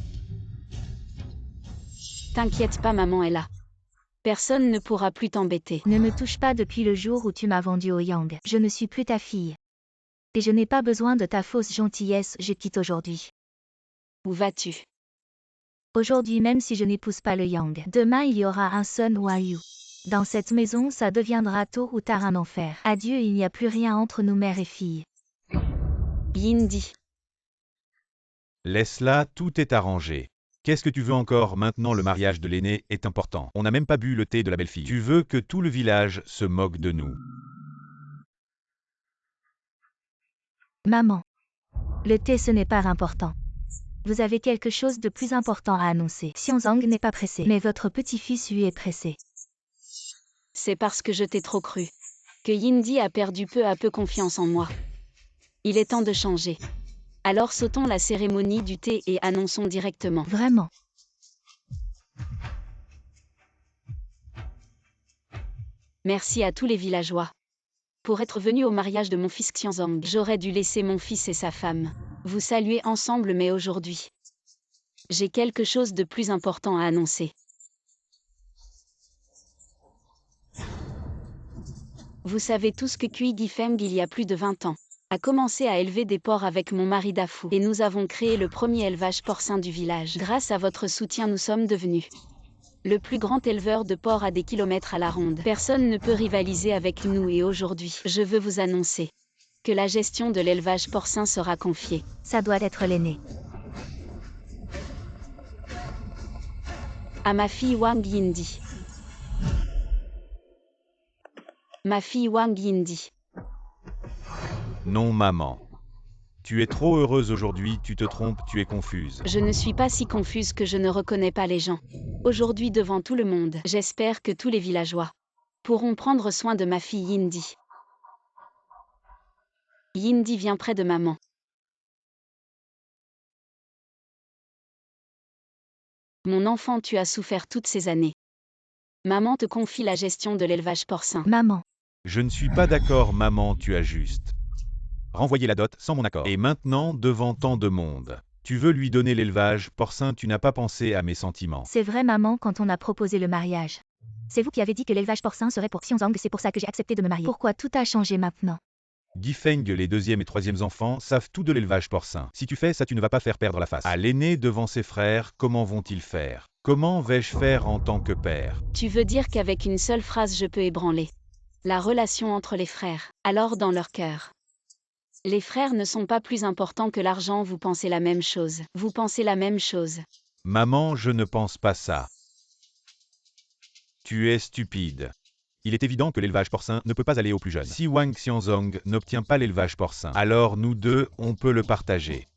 T'inquiète pas, maman est là. Personne ne pourra plus t'embêter. Ne me touche pas depuis le jour où tu m'as vendu au Yang. Je ne suis plus ta fille. Et je n'ai pas besoin de ta fausse gentillesse, je quitte aujourd'hui. Où vas-tu? Aujourd'hui même si je n'épouse pas le Yang. Demain il y aura un Sun Wayu. Dans cette maison ça deviendra tôt ou tard un enfer. Adieu, il n'y a plus rien entre nous mère et fille. Yindi. Laisse-la, tout est arrangé. Qu'est-ce que tu veux encore? Maintenant le mariage de l'aîné est important. On n'a même pas bu le thé de la belle-fille. Tu veux que tout le village se moque de nous. Maman. Le thé ce n'est pas important. Vous avez quelque chose de plus important à annoncer. Xianzang n'est pas pressé, mais votre petit-fils lui est pressé. C'est parce que je t'ai trop cru. Que Yindi a perdu peu à peu confiance en moi. Il est temps de changer. Alors sautons la cérémonie du thé et annonçons directement. Vraiment. Merci à tous les villageois. Pour être venu au mariage de mon fils Xianzang, j'aurais dû laisser mon fils et sa femme vous saluer ensemble, mais aujourd'hui, j'ai quelque chose de plus important à annoncer. Vous savez tous que Cui Gifeng, il y a plus de 20 ans, a commencé à élever des porcs avec mon mari Dafu, et nous avons créé le premier élevage porcin du village. Grâce à votre soutien, nous sommes devenus le plus grand éleveur de porcs à des kilomètres à la ronde. Personne ne peut rivaliser avec nous et aujourd'hui, je veux vous annoncer que la gestion de l'élevage porcin sera confiée. Ça doit être l'aîné. À ma fille Wang Yindi. Ma fille Wang Yindi. Non maman. Tu es trop heureuse aujourd'hui, tu te trompes, tu es confuse. Je ne suis pas si confuse que je ne reconnais pas les gens. Aujourd'hui devant tout le monde, j'espère que tous les villageois pourront prendre soin de ma fille Yindi. Yindi vient près de maman. Mon enfant, tu as souffert toutes ces années. Maman te confie la gestion de l'élevage porcin. Maman. Je ne suis pas d'accord maman, tu as juste renvoyé la dot sans mon accord. Et maintenant, devant tant de monde, tu veux lui donner l'élevage porcin, tu n'as pas pensé à mes sentiments. C'est vrai maman, quand on a proposé le mariage. C'est vous qui avez dit que l'élevage porcin serait pour Xianzang, c'est pour ça que j'ai accepté de me marier. Pourquoi tout a changé maintenant? Gifeng, les deuxième et troisième enfants savent tout de l'élevage porcin. Si tu fais ça, tu ne vas pas faire perdre la face. À l'aîné devant ses frères, comment vont-ils faire? Comment vais-je faire en tant que père? Tu veux dire qu'avec une seule phrase je peux ébranler la relation entre les frères? Alors dans leur cœur, les frères ne sont pas plus importants que l'argent, vous pensez la même chose. Vous pensez la même chose. Maman, je ne pense pas ça. Tu es stupide. Il est évident que l'élevage porcin ne peut pas aller aux plus jeunes. Si Wang Xianzong n'obtient pas l'élevage porcin, alors nous deux, on peut le partager.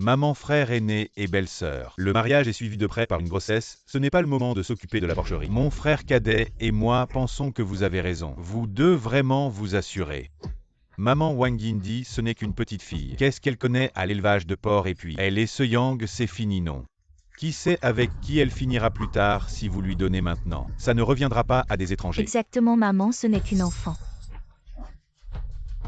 Maman, frère aîné et belle-sœur. Le mariage est suivi de près par une grossesse, ce n'est pas le moment de s'occuper de la porcherie. Mon frère cadet et moi pensons que vous avez raison. Vous deux vraiment vous assurez. Maman Wang Yindi, ce n'est qu'une petite fille. Qu'est-ce qu'elle connaît à l'élevage de porcs et puis elle est ce Yang, c'est fini non. Qui sait avec qui elle finira plus tard si vous lui donnez maintenant. Ça ne reviendra pas à des étrangers. Exactement maman, ce n'est qu'une enfant.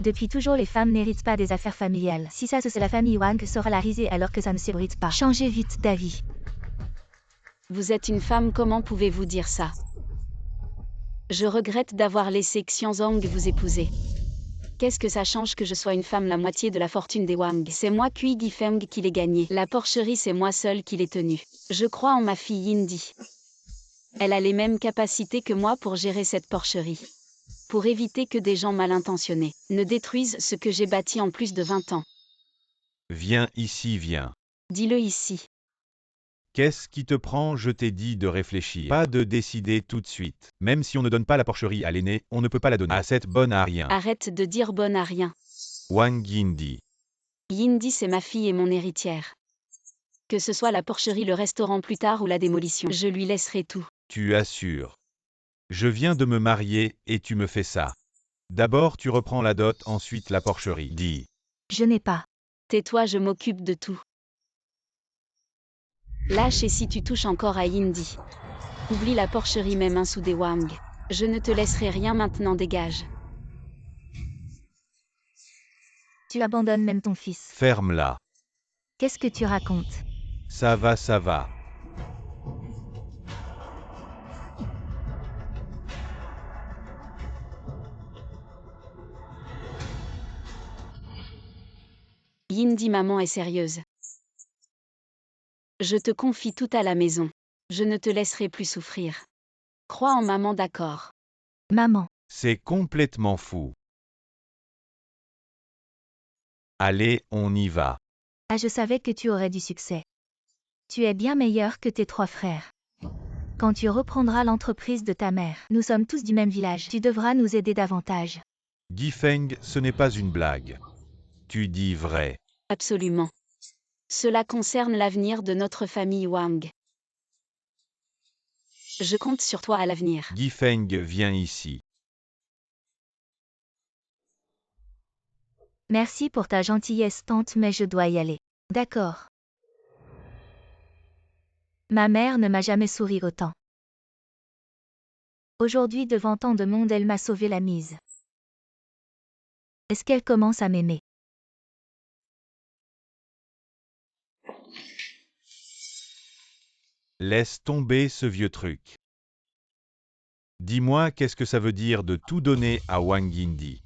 Depuis toujours les femmes n'héritent pas des affaires familiales. Si ça c'est la famille Wang saura la riser alors que ça ne s'hérite pas. Changez vite d'avis. Vous êtes une femme, comment pouvez-vous dire ça? Je regrette d'avoir laissé Xianzang vous épouser. Qu'est-ce que ça change que je sois une femme? La moitié de la fortune des Wang. C'est moi Kui Gifeng qui l'ai gagnée. La porcherie c'est moi seule qui l'ai tenue. Je crois en ma fille Yindi. Elle a les mêmes capacités que moi pour gérer cette porcherie. Pour éviter que des gens mal intentionnés ne détruisent ce que j'ai bâti en plus de 20 ans. Viens ici, viens. Dis-le ici. Qu'est-ce qui te prend? Je t'ai dit de réfléchir, pas de décider tout de suite. Même si on ne donne pas la porcherie à l'aîné, on ne peut pas la donner à cette bonne à rien. Arrête de dire bonne à rien. Wang Yindi. Yindi c'est ma fille et mon héritière. Que ce soit la porcherie, le restaurant plus tard ou la démolition, je lui laisserai tout. Tu assures. Je viens de me marier et tu me fais ça. D'abord tu reprends la dot, ensuite la porcherie. Dis. Je n'ai pas. Tais-toi, je m'occupe de tout. Lâche et si tu touches encore à Yindi. Oublie la porcherie même un sou des Wang. Je ne te laisserai rien maintenant, dégage. Tu abandonnes même ton fils. Ferme-la. Qu'est-ce que tu racontes? Ça va, ça va. Yindi, maman est sérieuse. Je te confie tout à la maison. Je ne te laisserai plus souffrir. Crois en maman, d'accord? Maman. C'est complètement fou. Allez, on y va. Ah, je savais que tu aurais du succès. Tu es bien meilleur que tes 3 frères. Quand tu reprendras l'entreprise de ta mère, nous sommes tous du même village, tu devras nous aider davantage. Gifeng, ce n'est pas une blague. Tu dis vrai. Absolument. Cela concerne l'avenir de notre famille Wang. Je compte sur toi à l'avenir. Gifeng, viens ici. Merci pour ta gentillesse, tante, mais je dois y aller. D'accord. Ma mère ne m'a jamais souri autant. Aujourd'hui, devant tant de monde, elle m'a sauvé la mise. Est-ce qu'elle commence à m'aimer? Laisse tomber ce vieux truc. Dis-moi, qu'est-ce que ça veut dire de tout donner à Wang Yindi?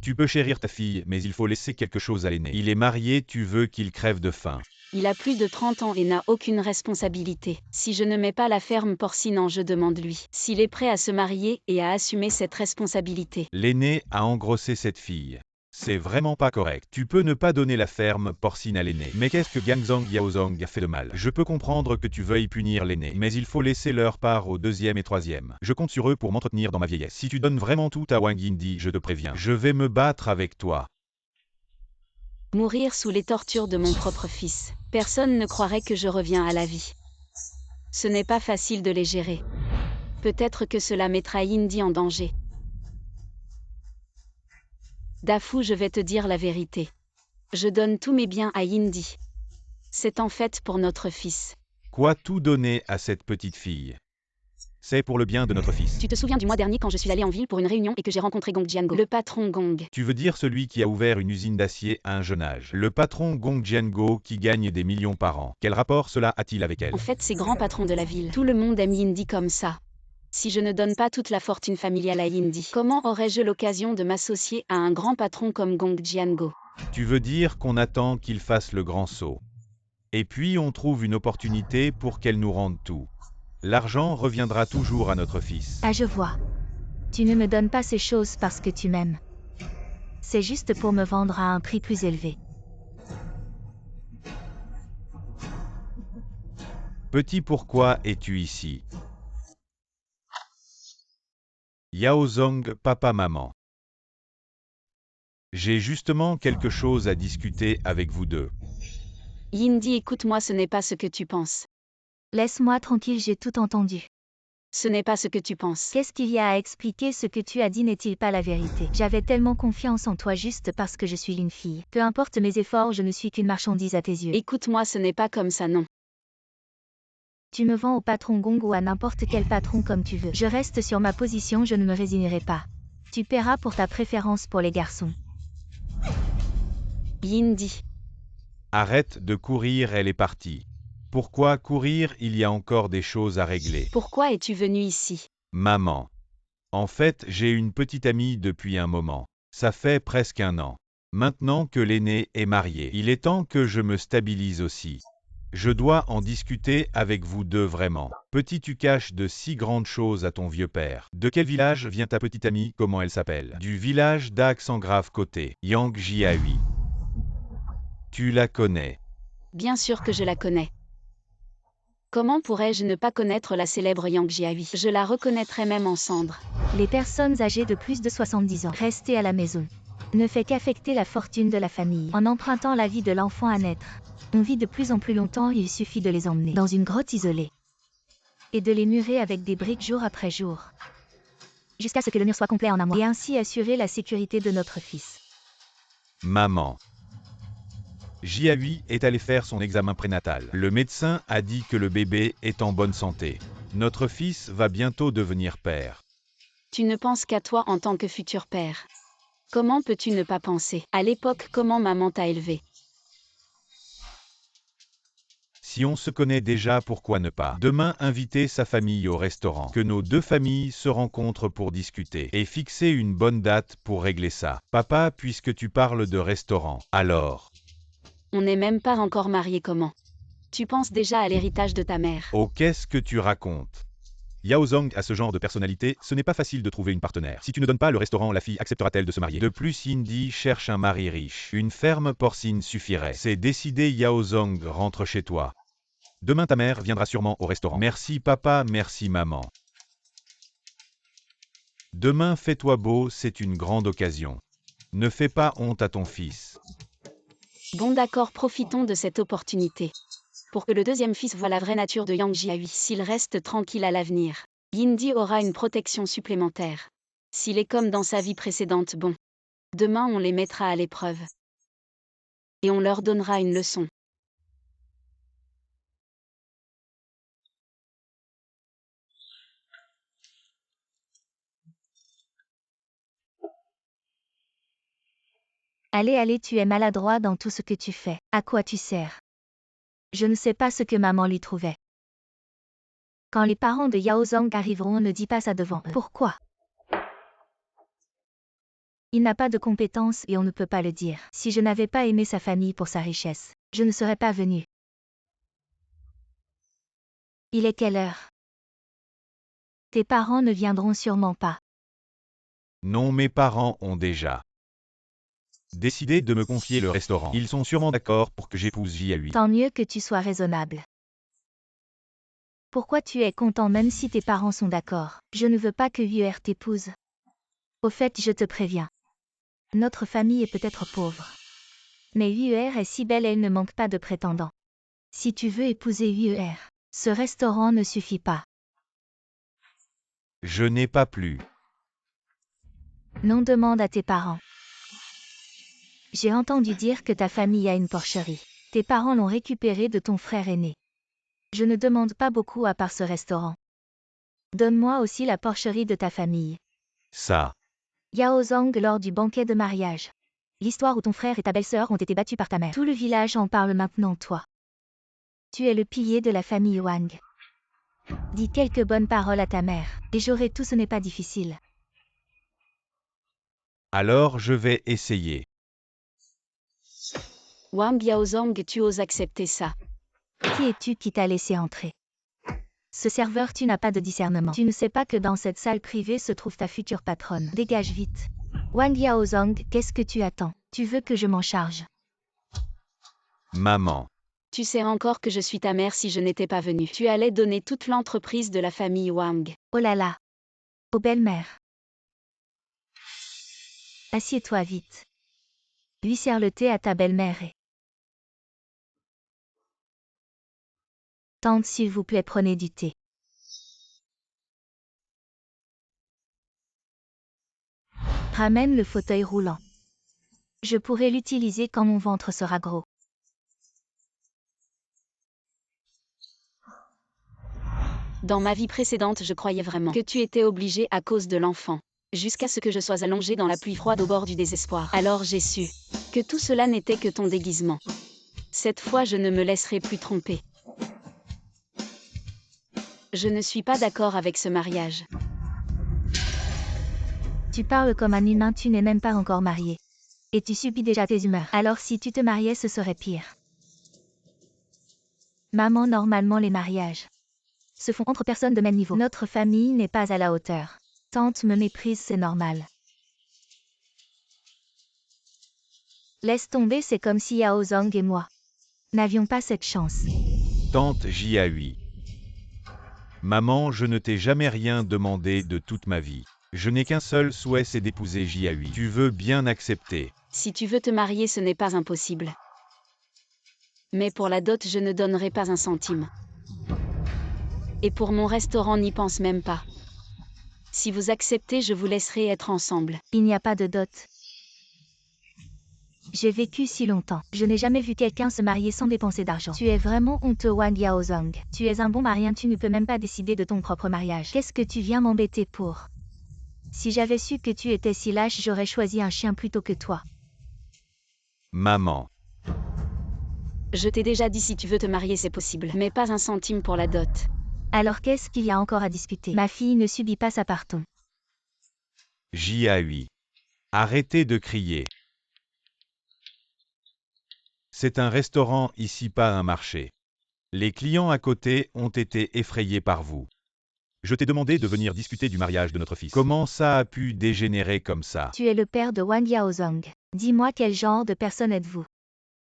Tu peux chérir ta fille, mais il faut laisser quelque chose à l'aîné. Il est marié, tu veux qu'il crève de faim. Il a plus de 30 ans et n'a aucune responsabilité. Si je ne mets pas la ferme porcine en jeu, demande-lui s'il est prêt à se marier et à assumer cette responsabilité. L'aîné a engrossé cette fille. C'est vraiment pas correct. Tu peux ne pas donner la ferme porcine à l'aîné. Mais qu'est-ce que Gangzong Yaozong a fait de mal? Je peux comprendre que tu veuilles punir l'aîné, mais il faut laisser leur part au deuxième et troisième. Je compte sur eux pour m'entretenir dans ma vieillesse. Si tu donnes vraiment tout à Wang Yindi, je te préviens, je vais me battre avec toi. Mourir sous les tortures de mon propre fils. Personne ne croirait que je reviens à la vie. Ce n'est pas facile de les gérer. Peut-être que cela mettra Yindi en danger. Dafou, je vais te dire la vérité. Je donne tous mes biens à Yindi. C'est en fait pour notre fils. Quoi, tout donner à cette petite fille? C'est pour le bien de notre fils. Tu te souviens du mois dernier quand je suis allé en ville pour une réunion et que j'ai rencontré Gong Jiango, le patron Gong. Tu veux dire celui qui a ouvert une usine d'acier à un jeune âge? Le patron Gong Jiango qui gagne des millions par an. Quel rapport cela a-t-il avec elle? En fait, c'est grand patron de la ville. Tout le monde aime Yindi comme ça. Si je ne donne pas toute la fortune familiale à Yindi, comment aurais-je l'occasion de m'associer à un grand patron comme Gong Jiango? Tu veux dire qu'on attend qu'il fasse le grand saut. Et puis on trouve une opportunité pour qu'elle nous rende tout. L'argent reviendra toujours à notre fils. Ah, je vois. Tu ne me donnes pas ces choses parce que tu m'aimes. C'est juste pour me vendre à un prix plus élevé. Petit, pourquoi es-tu ici? Yaozong, papa, maman. J'ai justement quelque chose à discuter avec vous deux. Yindi, écoute-moi, ce n'est pas ce que tu penses. Laisse-moi tranquille, j'ai tout entendu. Ce n'est pas ce que tu penses. Qu'est-ce qu'il y a à expliquer? Ce que tu as dit n'est-il pas la vérité? J'avais tellement confiance en toi juste parce que je suis une fille. Peu importe mes efforts, je ne suis qu'une marchandise à tes yeux. Écoute-moi, ce n'est pas comme ça, non. Tu me vends au patron Gong ou à n'importe quel patron comme tu veux. Je reste sur ma position, je ne me résignerai pas. Tu paieras pour ta préférence pour les garçons. Yindi. Arrête de courir, elle est partie. Pourquoi courir? Il y a encore des choses à régler. Pourquoi es-tu venu ici? Maman. En fait, j'ai une petite amie depuis un moment. Ça fait presque 1 an. Maintenant que l'aîné est marié, il est temps que je me stabilise aussi. Je dois en discuter avec vous deux vraiment. Petit, tu caches de si grandes choses à ton vieux père. De quel village vient ta petite amie? Comment elle s'appelle? Du village d'Accent Grave côté Yang Jiahui. Tu la connais? Bien sûr que je la connais. Comment pourrais-je ne pas connaître la célèbre Yang Jiahui? Je la reconnaîtrais même en cendres. Les personnes âgées de plus de 70 ans, restées à la maison, ne fait qu'affecter la fortune de la famille. En empruntant la vie de l'enfant à naître, on vit de plus en plus longtemps et il suffit de les emmener dans une grotte isolée et de les murer avec des briques jour après jour, jusqu'à ce que le mur soit complet en un mois, et ainsi assurer la sécurité de notre fils. Maman. Jiahui est allé faire son examen prénatal. Le médecin a dit que le bébé est en bonne santé. Notre fils va bientôt devenir père. Tu ne penses qu'à toi en tant que futur père. Comment peux-tu ne pas penser? À l'époque, comment maman t'a élevé? Si on se connaît déjà, pourquoi ne pas demain inviter sa famille au restaurant? Que nos deux familles se rencontrent pour discuter et fixer une bonne date pour régler ça. Papa, puisque tu parles de restaurant, alors... On n'est même pas encore mariés, comment? Tu penses déjà à l'héritage de ta mère. Oh, qu'est-ce que tu racontes? Yao Zong a ce genre de personnalité, ce n'est pas facile de trouver une partenaire. Si tu ne donnes pas le restaurant, la fille acceptera-t-elle de se marier? De plus, Indy cherche un mari riche. Une ferme porcine suffirait. C'est décidé, Yao Zong, rentre chez toi. Demain, ta mère viendra sûrement au restaurant. Merci papa, merci maman. Demain, fais-toi beau, c'est une grande occasion. Ne fais pas honte à ton fils. Bon d'accord, profitons de cette opportunité. Pour que le deuxième fils voie la vraie nature de Yang Jiahui. S'il reste tranquille à l'avenir, Indy aura une protection supplémentaire. S'il est comme dans sa vie précédente, bon. Demain on les mettra à l'épreuve. Et on leur donnera une leçon. Allez, allez, tu es maladroit dans tout ce que tu fais. À quoi tu sers? Je ne sais pas ce que maman lui trouvait. Quand les parents de Yao Zong arriveront, ne dis pas ça devant eux. Pourquoi? Il n'a pas de compétences et on ne peut pas le dire. Si je n'avais pas aimé sa famille pour sa richesse, je ne serais pas venue. Il est quelle heure? Tes parents ne viendront sûrement pas. Non, mes parents ont déjà décidé de me confier le restaurant. Ils sont sûrement d'accord pour que j'épouse Jiahui. Tant mieux que tu sois raisonnable. Pourquoi tu es content même si tes parents sont d'accord? Je ne veux pas que Yuer t'épouse. Au fait, je te préviens. Notre famille est peut-être pauvre. Mais Yuer est si belle, elle ne manque pas de prétendants. Si tu veux épouser Yuer, ce restaurant ne suffit pas. Je n'ai pas plus. Non, demande à tes parents. J'ai entendu dire que ta famille a une porcherie. Tes parents l'ont récupérée de ton frère aîné. Je ne demande pas beaucoup à part ce restaurant. Donne-moi aussi la porcherie de ta famille. Ça. Yao Zong lors du banquet de mariage. L'histoire où ton frère et ta belle-sœur ont été battus par ta mère. Tout le village en parle maintenant, toi. Tu es le pilier de la famille Wang. Dis quelques bonnes paroles à ta mère, et j'aurai tout, ce n'est pas difficile. Alors je vais essayer. Wang Yaozong, tu oses accepter ça? Qui es-tu qui t'a laissé entrer? Ce serveur, tu n'as pas de discernement. Tu ne sais pas que dans cette salle privée se trouve ta future patronne. Dégage vite. Wang Yaozong, qu'est-ce que tu attends? Tu veux que je m'en charge? Maman. Tu sais encore que je suis ta mère si je n'étais pas venue. Tu allais donner toute l'entreprise de la famille Wang. Oh là là. Oh belle-mère. Assieds-toi vite. Lui sers le thé à ta belle-mère et... Tante, s'il vous plaît, prenez du thé. Ramène le fauteuil roulant. Je pourrai l'utiliser quand mon ventre sera gros. Dans ma vie précédente, je croyais vraiment que tu étais obligé à cause de l'enfant. Jusqu'à ce que je sois allongée dans la pluie froide au bord du désespoir. Alors j'ai su que tout cela n'était que ton déguisement. Cette fois, je ne me laisserai plus tromper. Je ne suis pas d'accord avec ce mariage. Tu parles comme un humain, tu n'es même pas encore marié. Et tu subis déjà tes humeurs. Alors si tu te mariais, ce serait pire. Maman, normalement les mariages se font entre personnes de même niveau. Notre famille n'est pas à la hauteur. Tante me méprise, c'est normal. Laisse tomber, c'est comme si Yao Zhang et moi n'avions pas cette chance. Tante Jiahui. Maman, je ne t'ai jamais rien demandé de toute ma vie. Je n'ai qu'un seul souhait, c'est d'épouser Jiahui. Tu veux bien accepter. Si tu veux te marier, ce n'est pas impossible. Mais pour la dot, je ne donnerai pas un centime. Et pour mon restaurant, n'y pense même pas. Si vous acceptez, je vous laisserai être ensemble. Il n'y a pas de dot. J'ai vécu si longtemps. Je n'ai jamais vu quelqu'un se marier sans dépenser d'argent. Tu es vraiment honteux, Wang Yaozong. Tu es un bon marien, tu ne peux même pas décider de ton propre mariage. Qu'est-ce que tu viens m'embêter pour? Si j'avais su que tu étais si lâche, j'aurais choisi un chien plutôt que toi. Maman. Je t'ai déjà dit, si tu veux te marier, c'est possible. Mais pas un centime pour la dot. Alors qu'est-ce qu'il y a encore à discuter? Ma fille ne subit pas sa partons. Jiahui. Arrêtez de crier. C'est un restaurant ici, pas un marché. Les clients à côté ont été effrayés par vous. Je t'ai demandé de venir discuter du mariage de notre fils. Comment ça a pu dégénérer comme ça? Tu es le père de Wang Yaozong. Dis-moi quel genre de personne êtes-vous?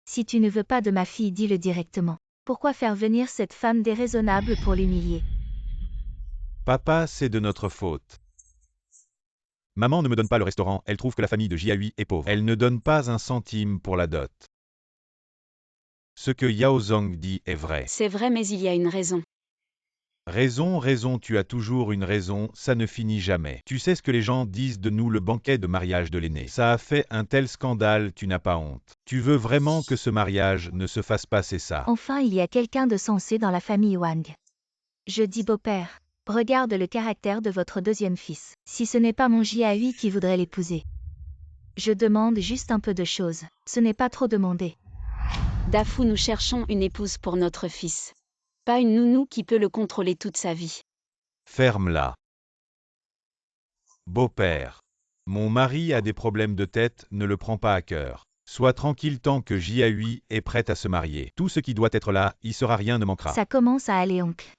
Si tu ne veux pas de ma fille, dis-le directement. Pourquoi faire venir cette femme déraisonnable pour l'humilier? Papa, c'est de notre faute. Maman ne me donne pas le restaurant, elle trouve que la famille de Jiahui est pauvre. Elle ne donne pas un centime pour la dot. Ce que Yao Zhang dit est vrai. C'est vrai, mais il y a une raison. Raison, tu as toujours une raison, ça ne finit jamais. Tu sais ce que les gens disent de nous, le banquet de mariage de l'aîné. Ça a fait un tel scandale, tu n'as pas honte. Tu veux vraiment que ce mariage ne se fasse pas, c'est ça? Enfin, il y a quelqu'un de sensé dans la famille Wang. Je dis beau-père, regarde le caractère de votre deuxième fils. Si ce n'est pas mon Jiahui qui voudrait l'épouser. Je demande juste un peu de choses. Ce n'est pas trop demandé. Dafu, nous cherchons une épouse pour notre fils. Pas une nounou qui peut le contrôler toute sa vie. Ferme-la. Beau-père. Mon mari a des problèmes de tête, ne le prends pas à cœur. Sois tranquille tant que Jiahui est prête à se marier. Tout ce qui doit être là, y sera, rien ne manquera. Ça commence à aller, oncle.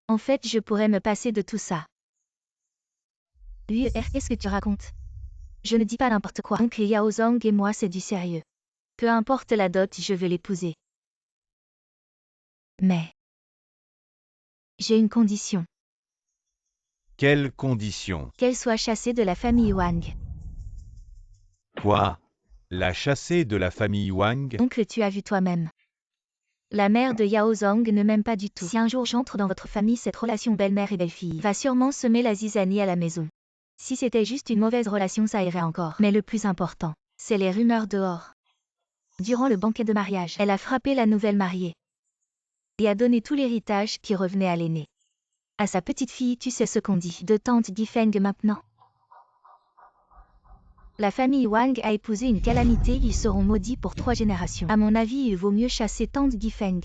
En fait, je pourrais me passer de tout ça. Qu'est-ce que tu racontes? Je ne dis pas n'importe quoi. Oncle Yao Zhang et moi, c'est du sérieux. Peu importe la dot, je veux l'épouser. Mais j'ai une condition. Quelle condition? Qu'elle soit chassée de la famille Wang. Quoi? La chasser de la famille Wang? Oncle, tu as vu toi-même. La mère de Yao Zhang ne m'aime pas du tout. Si un jour j'entre dans votre famille, cette relation belle-mère et belle-fille va sûrement semer la zizanie à la maison. Si c'était juste une mauvaise relation, ça irait encore. Mais le plus important, c'est les rumeurs dehors. Durant le banquet de mariage, elle a frappé la nouvelle mariée et a donné tout l'héritage qui revenait à l'aîné. À sa petite fille, tu sais ce qu'on dit de tante Gifeng maintenant. La famille Wang a épousé une calamité, ils seront maudits pour 3 générations. À mon avis, il vaut mieux chasser tante Gifeng.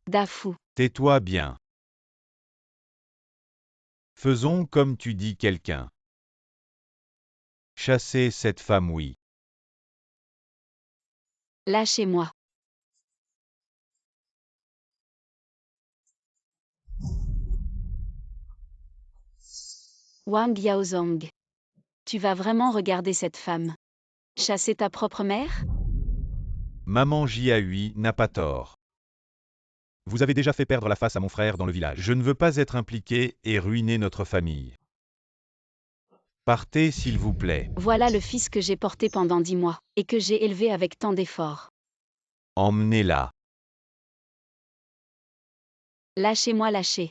Dafu. Tais-toi bien. Faisons comme tu dis quelqu'un. Chasser cette femme, oui. Lâchez-moi. Wang Yaozong. Tu vas vraiment regarder cette femme? Chasser ta propre mère? Maman Jiahui n'a pas tort. Vous avez déjà fait perdre la face à mon frère dans le village. Je ne veux pas être impliqué et ruiner notre famille. Partez, s'il vous plaît. Voilà le fils que j'ai porté pendant 10 mois, et que j'ai élevé avec tant d'efforts. Emmenez-la. Lâchez-moi, lâchez.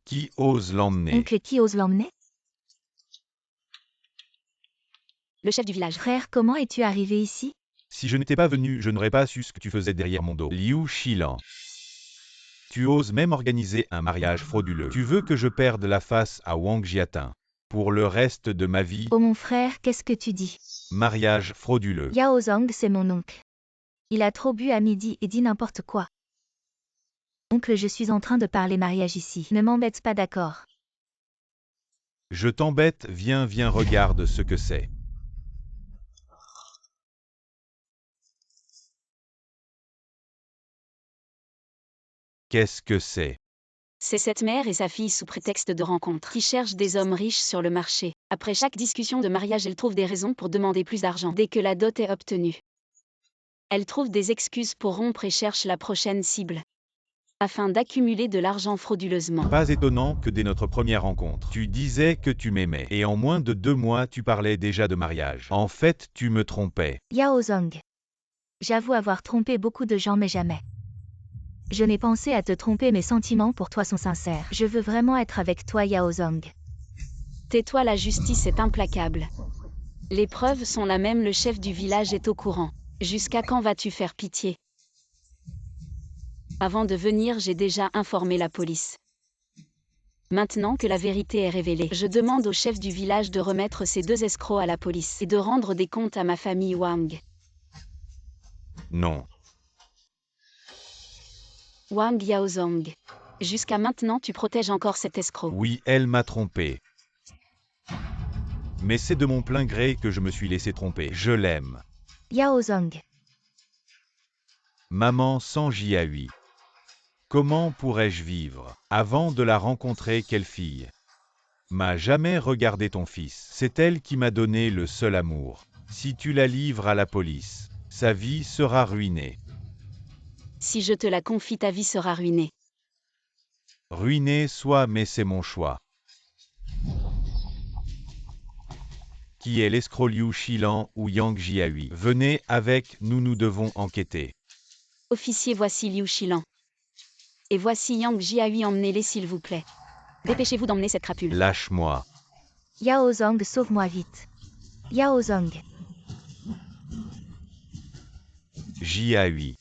Qui ose l'emmener? Oncle, qui ose l'emmener? Le chef du village. Frère, comment es-tu arrivé ici? Si je n'étais pas venu, je n'aurais pas su ce que tu faisais derrière mon dos. Liu Shilan. Tu oses même organiser un mariage frauduleux. Tu veux que je perde la face à Wang Jiatin pour le reste de ma vie? Oh mon frère, qu'est-ce que tu dis? Mariage frauduleux. Yao Zhang, c'est mon oncle. Il a trop bu à midi et dit n'importe quoi. Oncle, je suis en train de parler mariage ici. Ne m'embête pas, d'accord? Je t'embête, viens, regarde ce que c'est. Qu'est-ce que c'est? C'est cette mère et sa fille sous prétexte de rencontre qui cherchent des hommes riches sur le marché. Après chaque discussion de mariage, elle trouve des raisons pour demander plus d'argent dès que la dot est obtenue. Elle trouve des excuses pour rompre et cherche la prochaine cible, afin d'accumuler de l'argent frauduleusement. Pas étonnant que dès notre première rencontre, tu disais que tu m'aimais, et en moins de 2 mois tu parlais déjà de mariage. En fait, tu me trompais. Yao Zong. J'avoue avoir trompé beaucoup de gens mais jamais. Je n'ai pensé à te tromper, mes sentiments pour toi sont sincères. Je veux vraiment être avec toi, Yao Zong. Tais-toi, la justice est implacable. Les preuves sont là, même le chef du village est au courant. Jusqu'à quand vas-tu faire pitié? Avant de venir, j'ai déjà informé la police. Maintenant que la vérité est révélée, je demande au chef du village de remettre ces 2 escrocs à la police et de rendre des comptes à ma famille Wang. Non. Wang Yaozong. Jusqu'à maintenant, tu protèges encore cet escroc. Oui, elle m'a trompé. Mais c'est de mon plein gré que je me suis laissé tromper. Je l'aime. Yao Zong. Maman sans Jiahui. Comment pourrais-je vivre? Avant de la rencontrer, quelle fille m'a jamais regardé ton fils? C'est elle qui m'a donné le seul amour. Si tu la livres à la police, sa vie sera ruinée. Si je te la confie, ta vie sera ruinée. Ruinée soit, mais c'est mon choix. Qui est l'escroc Liu Shilan ou Yang Jiahui? Venez avec, nous devons enquêter. Officier, voici Liu Shilan. Et voici Yang Jiahui, emmenez-les s'il vous plaît. Dépêchez-vous d'emmener cette crapule. Lâche-moi. Yao Zong, sauve-moi vite. Yao Zong. Jiahui.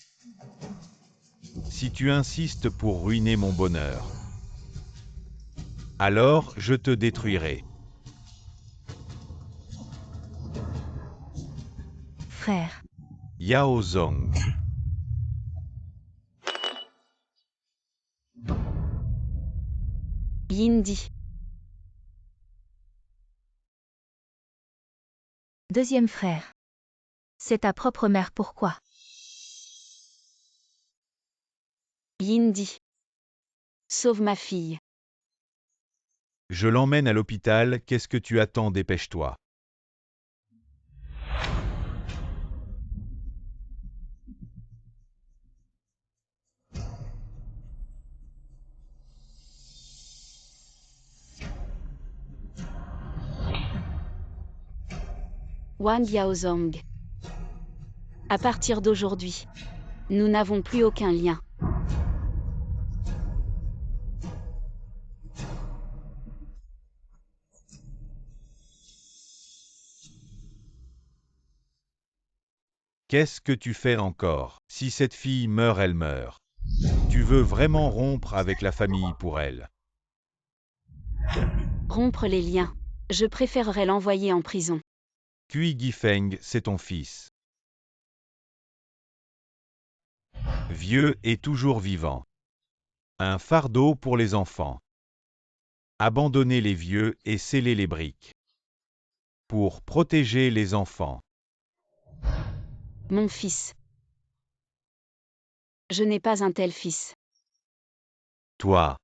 Si tu insistes pour ruiner mon bonheur, alors je te détruirai. Frère. Yao Zong. Yindi. Deuxième frère. C'est ta propre mère, pourquoi? Yindi. Sauve ma fille. Je l'emmène à l'hôpital, qu'est-ce que tu attends? Dépêche-toi. Wang Yaozong. À partir d'aujourd'hui, nous n'avons plus aucun lien. Qu'est-ce que tu fais encore? Si cette fille meurt, elle meurt. Tu veux vraiment rompre avec la famille pour elle? Rompre les liens. Je préférerais l'envoyer en prison. Cui Guifeng, c'est ton fils. Vieux et toujours vivant. Un fardeau pour les enfants. Abandonner les vieux et sceller les briques. Pour protéger les enfants. Mon fils. Je n'ai pas un tel fils. Toi.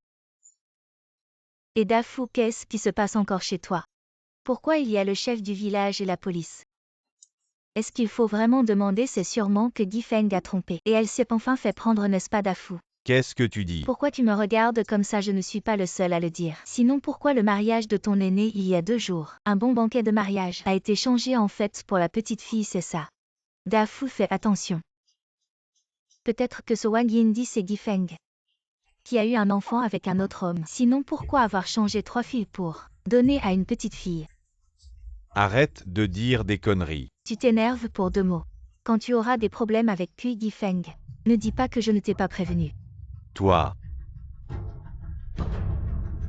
Et Dafu, qu'est-ce qui se passe encore chez toi? Pourquoi il y a le chef du village et la police? Est-ce qu'il faut vraiment demander? C'est sûrement que Guifeng a trompé. Et elle s'est enfin fait prendre, n'est-ce pas Dafu? Qu'est-ce que tu dis? Pourquoi tu me regardes comme ça? Je ne suis pas le seul à le dire. Sinon pourquoi le mariage de ton aîné il y a 2 jours, un bon banquet de mariage, a été changé en fête pour la petite fille, c'est ça? Dafu, fais attention. Peut-être que ce Wang Yindi c'est Guifeng qui a eu un enfant avec un autre homme. Sinon pourquoi avoir changé 3 filles pour donner à une petite fille? Arrête de dire des conneries. Tu t'énerves pour 2 mots. Quand tu auras des problèmes avec Cui Guifeng, ne dis pas que je ne t'ai pas prévenu. Toi.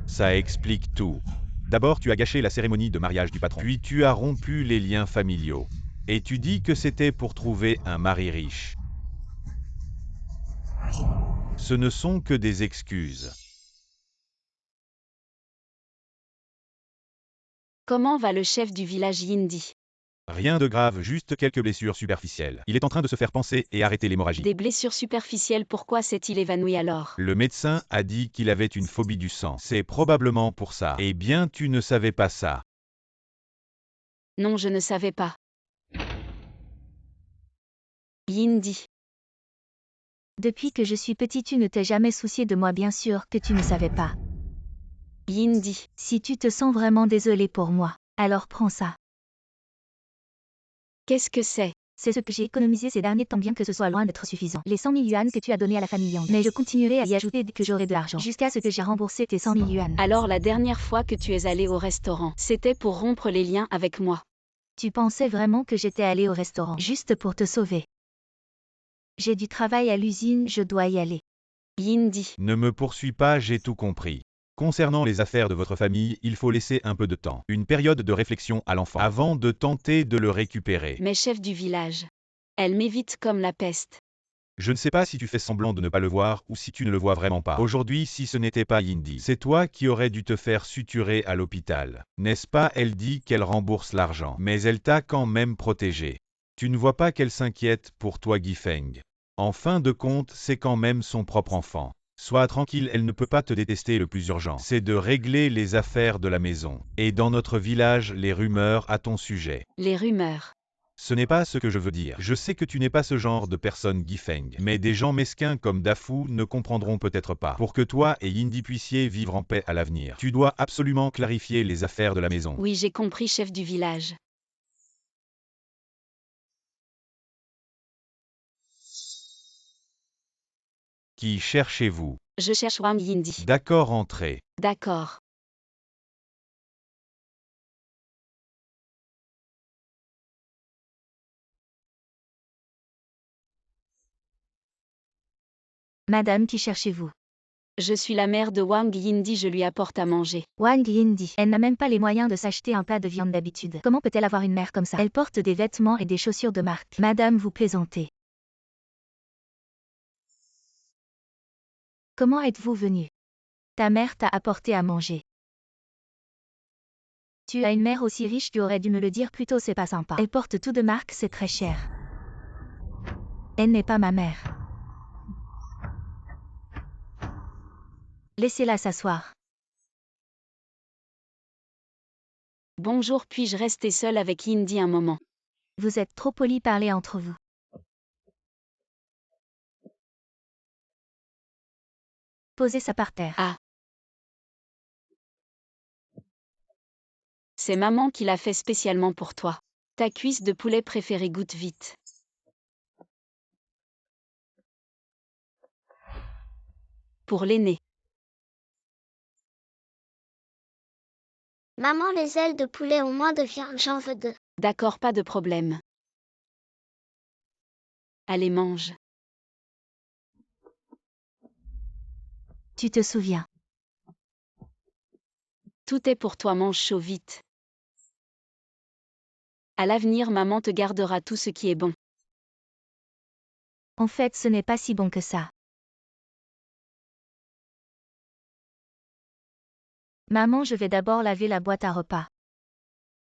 Ça explique tout. D'abord, tu as gâché la cérémonie de mariage du patron. Puis tu as rompu les liens familiaux. Et tu dis que c'était pour trouver un mari riche. Ce ne sont que des excuses. Comment va le chef du village Yindi? Rien de grave, juste quelques blessures superficielles. Il est en train de se faire panser et arrêter l'hémorragie. Des blessures superficielles, pourquoi s'est-il évanoui alors? Le médecin a dit qu'il avait une phobie du sang. C'est probablement pour ça. Eh bien, tu ne savais pas ça. Non, je ne savais pas. Yindi. Depuis que je suis petit, tu ne t'es jamais soucié de moi, bien sûr que tu ne savais pas. Yindi. Si tu te sens vraiment désolé pour moi, alors prends ça. Qu'est-ce que c'est? C'est ce que j'ai économisé ces derniers temps, bien que ce soit loin d'être suffisant. Les 100 000 yuan que tu as donnés à la famille Yang. Mais je continuerai à y ajouter dès que j'aurai de l'argent, jusqu'à ce que j'ai remboursé tes 100 000 yuan. Alors la dernière fois que tu es allé au restaurant, c'était pour rompre les liens avec moi. Tu pensais vraiment que j'étais allé au restaurant juste pour te sauver? J'ai du travail à l'usine, je dois y aller. Yindi. Ne me poursuis pas, j'ai tout compris. Concernant les affaires de votre famille, il faut laisser un peu de temps, une période de réflexion à l'enfant, avant de tenter de le récupérer. Mais chef du village. Elle m'évite comme la peste. Je ne sais pas si tu fais semblant de ne pas le voir ou si tu ne le vois vraiment pas. Aujourd'hui, si ce n'était pas Yindi, c'est toi qui aurais dû te faire suturer à l'hôpital. N'est-ce pas? Elle dit qu'elle rembourse l'argent, mais elle t'a quand même protégé. Tu ne vois pas qu'elle s'inquiète pour toi, Guifeng. En fin de compte, c'est quand même son propre enfant. Sois tranquille, elle ne peut pas te détester. Le plus urgent, c'est de régler les affaires de la maison. Et dans notre village, les rumeurs à ton sujet. Les rumeurs. Ce n'est pas ce que je veux dire. Je sais que tu n'es pas ce genre de personne, Guifeng. Mais des gens mesquins comme Dafu ne comprendront peut-être pas. Pour que toi et Yindi puissiez vivre en paix à l'avenir, tu dois absolument clarifier les affaires de la maison. Oui, j'ai compris, chef du village. Qui cherchez-vous? Je cherche Wang Yindi. D'accord, entrez. D'accord. Madame, qui cherchez-vous? Je suis la mère de Wang Yindi, je lui apporte à manger. Wang Yindi. Elle n'a même pas les moyens de s'acheter un plat de viande d'habitude. Comment peut-elle avoir une mère comme ça? Elle porte des vêtements et des chaussures de marque. Madame, vous plaisantez. Comment êtes-vous venue? Ta mère t'a apporté à manger. Tu as une mère aussi riche, tu aurais dû me le dire plus tôt, c'est pas sympa. Elle porte tout de marque, c'est très cher. Elle n'est pas ma mère. Laissez-la s'asseoir. Bonjour, puis-je rester seule avec Yindi un moment? Vous êtes trop poli, parlez entre vous. Posez ça par terre. Ah. C'est maman qui l'a fait spécialement pour toi. Ta cuisse de poulet préférée, goûte vite. Pour l'aîné. Maman, les ailes de poulet ont moins de viande, j'en veux 2. D'accord, pas de problème. Allez, mange. Tu te souviens. Tout est pour toi, mange chaud vite. À l'avenir, maman te gardera tout ce qui est bon. En fait, ce n'est pas si bon que ça. Maman, je vais d'abord laver la boîte à repas.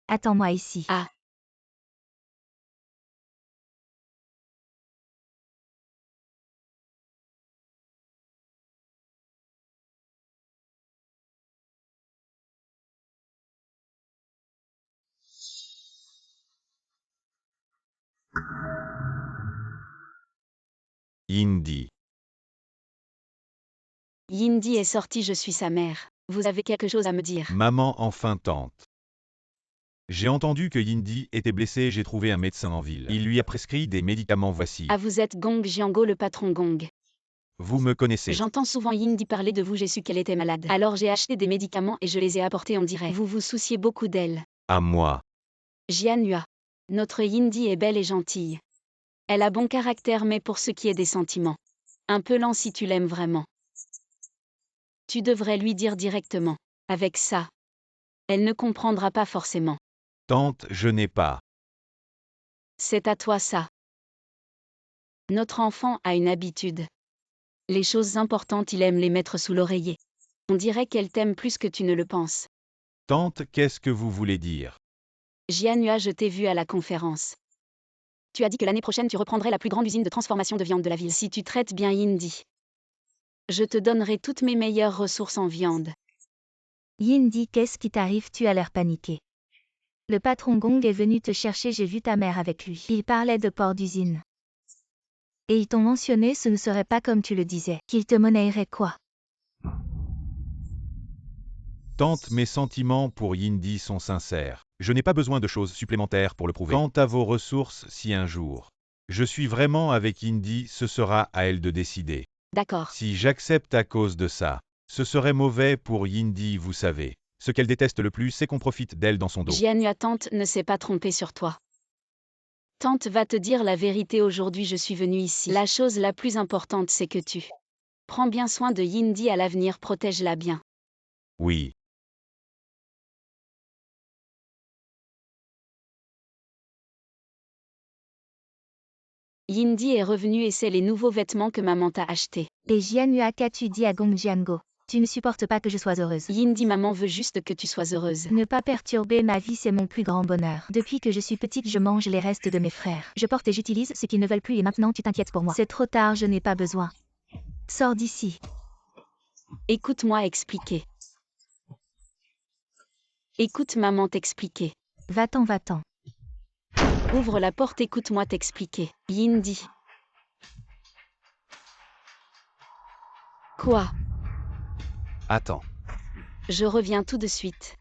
Attends-moi ici. Ah. Yindi. Yindi est sortie, je suis sa mère. Vous avez quelque chose à me dire? Maman enfin tente. J'ai entendu que Yindi était blessée, j'ai trouvé un médecin en ville. Il lui a prescrit des médicaments, voici. Ah, vous êtes Gong Jiango, le patron Gong. Vous me connaissez. J'entends souvent Yindi parler de vous, j'ai su qu'elle était malade. Alors j'ai acheté des médicaments et je les ai apportés, on dirait. Vous vous souciez beaucoup d'elle. À moi. Jianhua. Notre Yindi est belle et gentille. Elle a bon caractère, mais pour ce qui est des sentiments. Un peu lent si tu l'aimes vraiment. Tu devrais lui dire directement. Avec ça. Elle ne comprendra pas forcément. Tante, je n'ai pas. C'est à toi ça. Notre enfant a une habitude. Les choses importantes, il aime les mettre sous l'oreiller. On dirait qu'elle t'aime plus que tu ne le penses. Tante, qu'est-ce que vous voulez dire? Jianhua, je t'ai vu à la conférence. Tu as dit que l'année prochaine tu reprendrais la plus grande usine de transformation de viande de la ville. Si tu traites bien Yindy, je te donnerai toutes mes meilleures ressources en viande. Yindy, qu'est-ce qui t'arrive? Tu as l'air paniqué. Le patron Gong est venu te chercher, j'ai vu ta mère avec lui. Il parlait de port d'usine. Et ils t'ont mentionné, ce ne serait pas comme tu le disais. Qu'ils te monnaieraient quoi? Tante, mes sentiments pour Yindy sont sincères. Je n'ai pas besoin de choses supplémentaires pour le prouver. Quant à vos ressources, si un jour je suis vraiment avec Yindy, ce sera à elle de décider. D'accord. Si j'accepte à cause de ça, ce serait mauvais pour Yindy, vous savez. Ce qu'elle déteste le plus, c'est qu'on profite d'elle dans son dos. Jianhua, tante ne s'est pas trompée sur toi. Tante va te dire la vérité aujourd'hui, je suis venue ici. La chose la plus importante, c'est que tu prends bien soin de Yindy à l'avenir, protège-la bien. Oui. Yindy est revenue et c'est les nouveaux vêtements que maman t'a achetés. Et Jianhua, qu'as-tu dit à Gong Jiango? Tu ne supportes pas que je sois heureuse. Yindy, maman veut juste que tu sois heureuse. Ne pas perturber ma vie, c'est mon plus grand bonheur. Depuis que je suis petite, je mange les restes de mes frères. Je porte et j'utilise ce qu'ils ne veulent plus et maintenant tu t'inquiètes pour moi. C'est trop tard, je n'ai pas besoin. Sors d'ici. Écoute-moi expliquer. Écoute maman t'expliquer. Va-t'en, va-t'en. Ouvre la porte, écoute-moi t'expliquer. Yindy. Quoi? Attends. Je reviens tout de suite.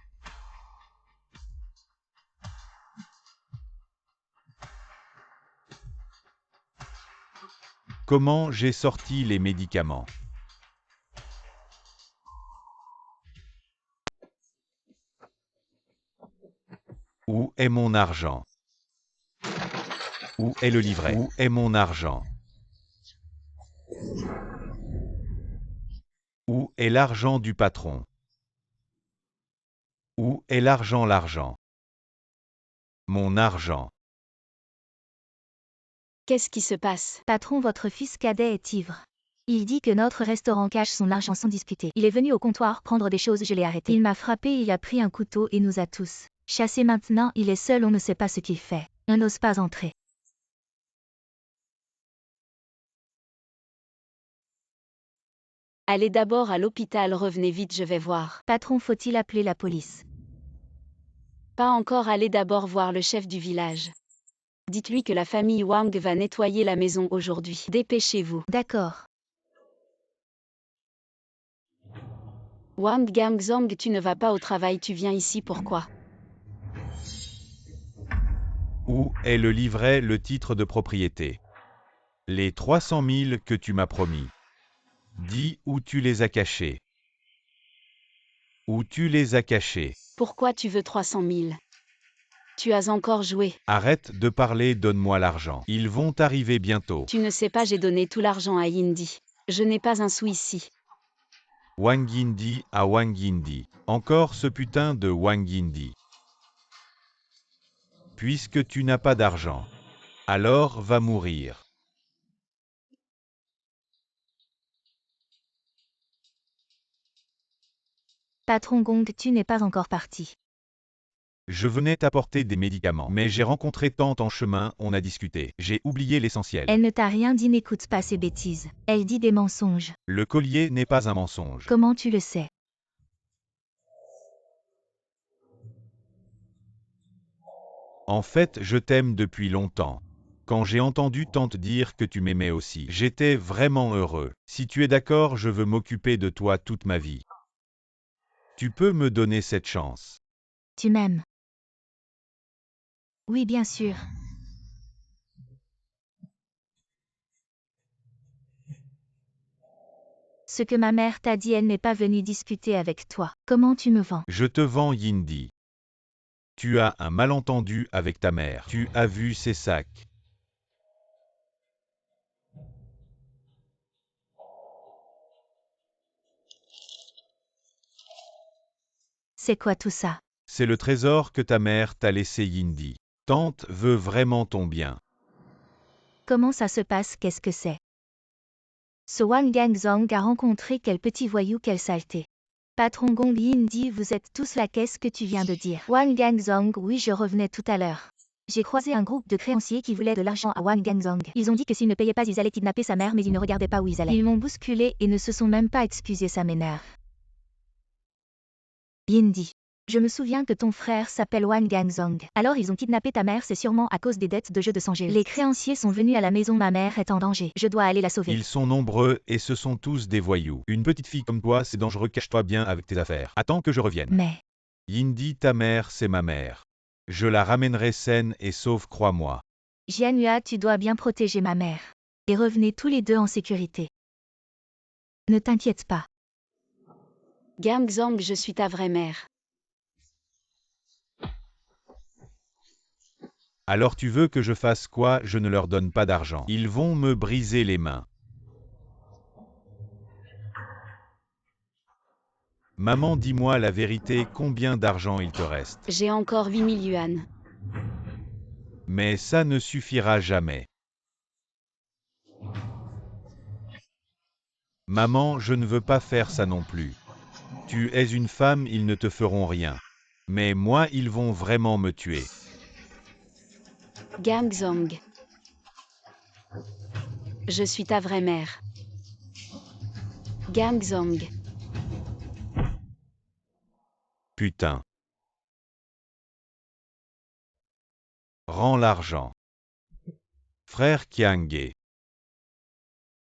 Comment j'ai sorti les médicaments? Où est mon argent? Où est le livret? Où est mon argent? Où est l'argent du patron? Où est l'argent? Mon argent. Qu'est-ce qui se passe? Patron, votre fils cadet est ivre. Il dit que notre restaurant cache son argent sans discuter. Il est venu au comptoir prendre des choses, je l'ai arrêté. Il m'a frappé, il a pris un couteau et nous a tous chassés. Maintenant, il est seul, on ne sait pas ce qu'il fait. On n'ose pas entrer. Allez d'abord à l'hôpital, revenez vite, je vais voir. Patron, faut-il appeler la police? Pas encore, allez d'abord voir le chef du village. Dites-lui que la famille Wang va nettoyer la maison aujourd'hui. Dépêchez-vous. D'accord. Wang Gangzong, tu ne vas pas au travail, tu viens ici pourquoi? Où est le livret, le titre de propriété? Les 300 000 que tu m'as promis. Dis où tu les as cachés. Où tu les as cachés. Pourquoi tu veux 300 000? Tu as encore joué. Arrête de parler, donne-moi l'argent. Ils vont arriver bientôt. Tu ne sais pas, j'ai donné tout l'argent à Yindy. Je n'ai pas un sou ici. Wang Yindy à Wang Yindy. Encore ce putain de Wang Yindy. Puisque tu n'as pas d'argent, alors va mourir. Patron Gong, tu n'es pas encore parti. Je venais t'apporter des médicaments, mais j'ai rencontré Tante en chemin, on a discuté. J'ai oublié l'essentiel. Elle ne t'a rien dit, n'écoute pas ces bêtises. Elle dit des mensonges. Le collier n'est pas un mensonge. Comment tu le sais? En fait, je t'aime depuis longtemps. Quand j'ai entendu Tante dire que tu m'aimais aussi, j'étais vraiment heureux. Si tu es d'accord, je veux m'occuper de toi toute ma vie. Tu peux me donner cette chance. Tu m'aimes? Oui, bien sûr. Ce que ma mère t'a dit, elle n'est pas venue discuter avec toi. Comment tu me vends? Je te vends Yindy. Tu as un malentendu avec ta mère. Tu as vu ses sacs. C'est quoi tout ça? C'est le trésor que ta mère t'a laissé Yindy. Tante veut vraiment ton bien. Comment ça se passe? Qu'est-ce que c'est? Ce Wang Gangzong a rencontré quel petit voyou, quelle saleté. Patron Gong Yin dit vous êtes tous là, qu'est-ce que tu viens de dire? Wang Gangzong, oui je revenais tout à l'heure. J'ai croisé un groupe de créanciers qui voulaient de l'argent à Wang Gangzong. Ils ont dit que s'ils ne payaient pas ils allaient kidnapper sa mère mais ils ne regardaient pas où ils allaient. Ils m'ont bousculé et ne se sont même pas excusés, ça m'énerve. Yin dit. Je me souviens que ton frère s'appelle Wang Gangzong. Alors ils ont kidnappé ta mère, c'est sûrement à cause des dettes de jeu de 100 GE. Les créanciers sont venus à la maison, ma mère est en danger. Je dois aller la sauver. Ils sont nombreux et ce sont tous des voyous. Une petite fille comme toi, c'est dangereux, cache-toi bien avec tes affaires. Attends que je revienne. Mais... Yin dit ta mère, c'est ma mère. Je la ramènerai saine et sauve, crois-moi. Jianyua, tu dois bien protéger ma mère. Et revenez tous les deux en sécurité. Ne t'inquiète pas. Gangzong, je suis ta vraie mère. Alors tu veux que je fasse quoi? Je ne leur donne pas d'argent. Ils vont me briser les mains. Maman, dis-moi la vérité, combien d'argent il te reste? J'ai encore 8000 yuan. Mais ça ne suffira jamais. Maman, je ne veux pas faire ça non plus. Tu es une femme, ils ne te feront rien. Mais moi, ils vont vraiment me tuer. Gangzong. Je suis ta vraie mère. Gangzong. Putain. Rends l'argent. Frère Kiangé.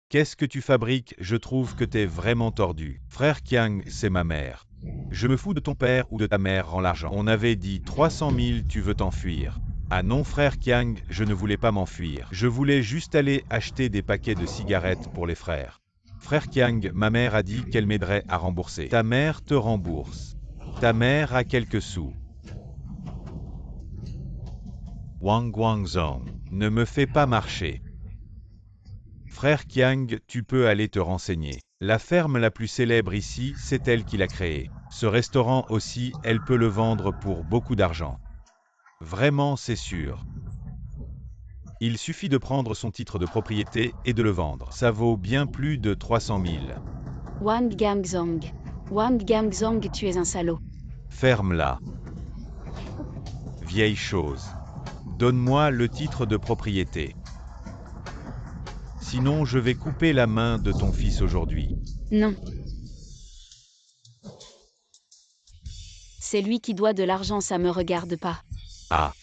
Qu'est-ce que tu fabriques? Je trouve que t'es vraiment tordu. Frère Kiang, c'est ma mère. Je me fous de ton père ou de ta mère, rends l'argent. On avait dit 300 000, tu veux t'enfuir. Ah non frère Kiang, je ne voulais pas m'enfuir. Je voulais juste aller acheter des paquets de cigarettes pour les frères. Frère Kiang, ma mère a dit qu'elle m'aiderait à rembourser. Ta mère te rembourse. Ta mère a quelques sous. Wang Guangzong, ne me fais pas marcher. Frère Kiang, tu peux aller te renseigner. La ferme la plus célèbre ici, c'est elle qui l'a créée. Ce restaurant aussi, elle peut le vendre pour beaucoup d'argent. Vraiment, c'est sûr. Il suffit de prendre son titre de propriété et de le vendre. Ça vaut bien plus de 300 000. Wang Gangzong. Wang Gangzong, tu es un salaud. Ferme-la. Vieille chose. Donne-moi le titre de propriété. Sinon, je vais couper la main de ton fils aujourd'hui. Non. C'est lui qui doit de l'argent, ça me regarde pas. Ah.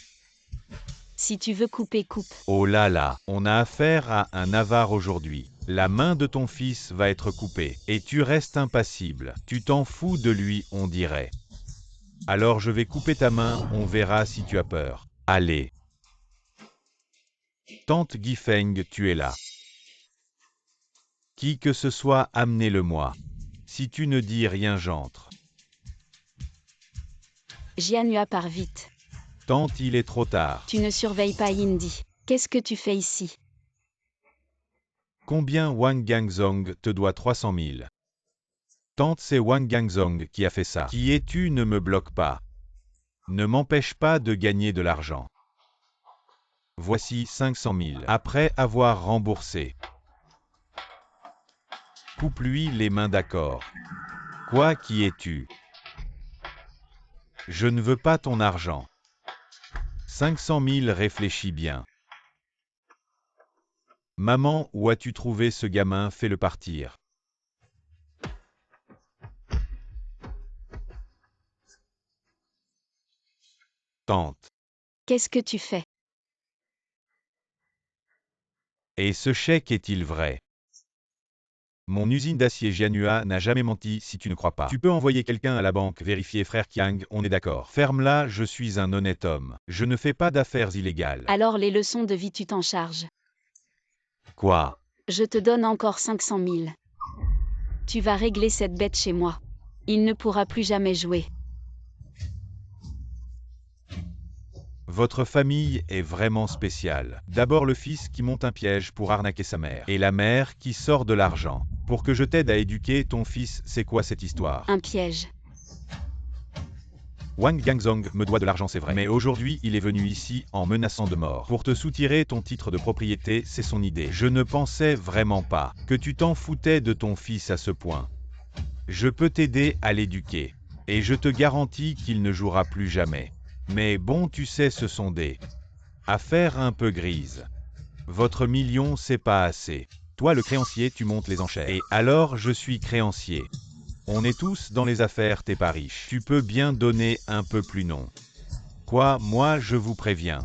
Si tu veux couper, coupe. Oh là là, on a affaire à un avare aujourd'hui. La main de ton fils va être coupée. Et tu restes impassible. Tu t'en fous de lui, on dirait. Alors je vais couper ta main, on verra si tu as peur. Allez. Tante Guifeng, tu es là. Qui que ce soit, amenez-le-moi. Si tu ne dis rien, j'entre. Jianyua part vite. Tante, il est trop tard. Tu ne surveilles pas Yindi. Qu'est-ce que tu fais ici? Combien Wang Gangzong te doit 300 000? Tante, c'est Wang Gangzong qui a fait ça. Qui es-tu? Ne me bloque pas. Ne m'empêche pas de gagner de l'argent. Voici 500 000. Après avoir remboursé. Coupe-lui les mains, d'accord. Quoi, qui es-tu? Je ne veux pas ton argent. 500 000, réfléchis bien. Maman, où as-tu trouvé ce gamin? Fais-le partir. Tante. Qu'est-ce que tu fais? Et ce chèque est-il vrai? Mon usine d'acier Jianyua n'a jamais menti, si tu ne crois pas. Tu peux envoyer quelqu'un à la banque vérifier, frère Kiang, on est d'accord. Ferme-la, je suis un honnête homme. Je ne fais pas d'affaires illégales. Alors les leçons de vie, tu t'en charges. Quoi? Je te donne encore 500 000. Tu vas régler cette bête chez moi. Il ne pourra plus jamais jouer. Votre famille est vraiment spéciale. D'abord le fils qui monte un piège pour arnaquer sa mère. Et la mère qui sort de l'argent. Pour que je t'aide à éduquer ton fils, c'est quoi cette histoire? Un piège. Wang Gangzong me doit de l'argent, c'est vrai. Mais aujourd'hui, il est venu ici en menaçant de mort. Pour te soutirer ton titre de propriété, c'est son idée. Je ne pensais vraiment pas que tu t'en foutais de ton fils à ce point. Je peux t'aider à l'éduquer. Et je te garantis qu'il ne jouera plus jamais. Mais bon, tu sais, ce sont des affaires un peu grises. Votre million, c'est pas assez. Toi, le créancier, tu montes les enchères. Et alors, je suis créancier. On est tous dans les affaires, t'es pas riche. Tu peux bien donner un peu plus non. Quoi, moi, je vous préviens.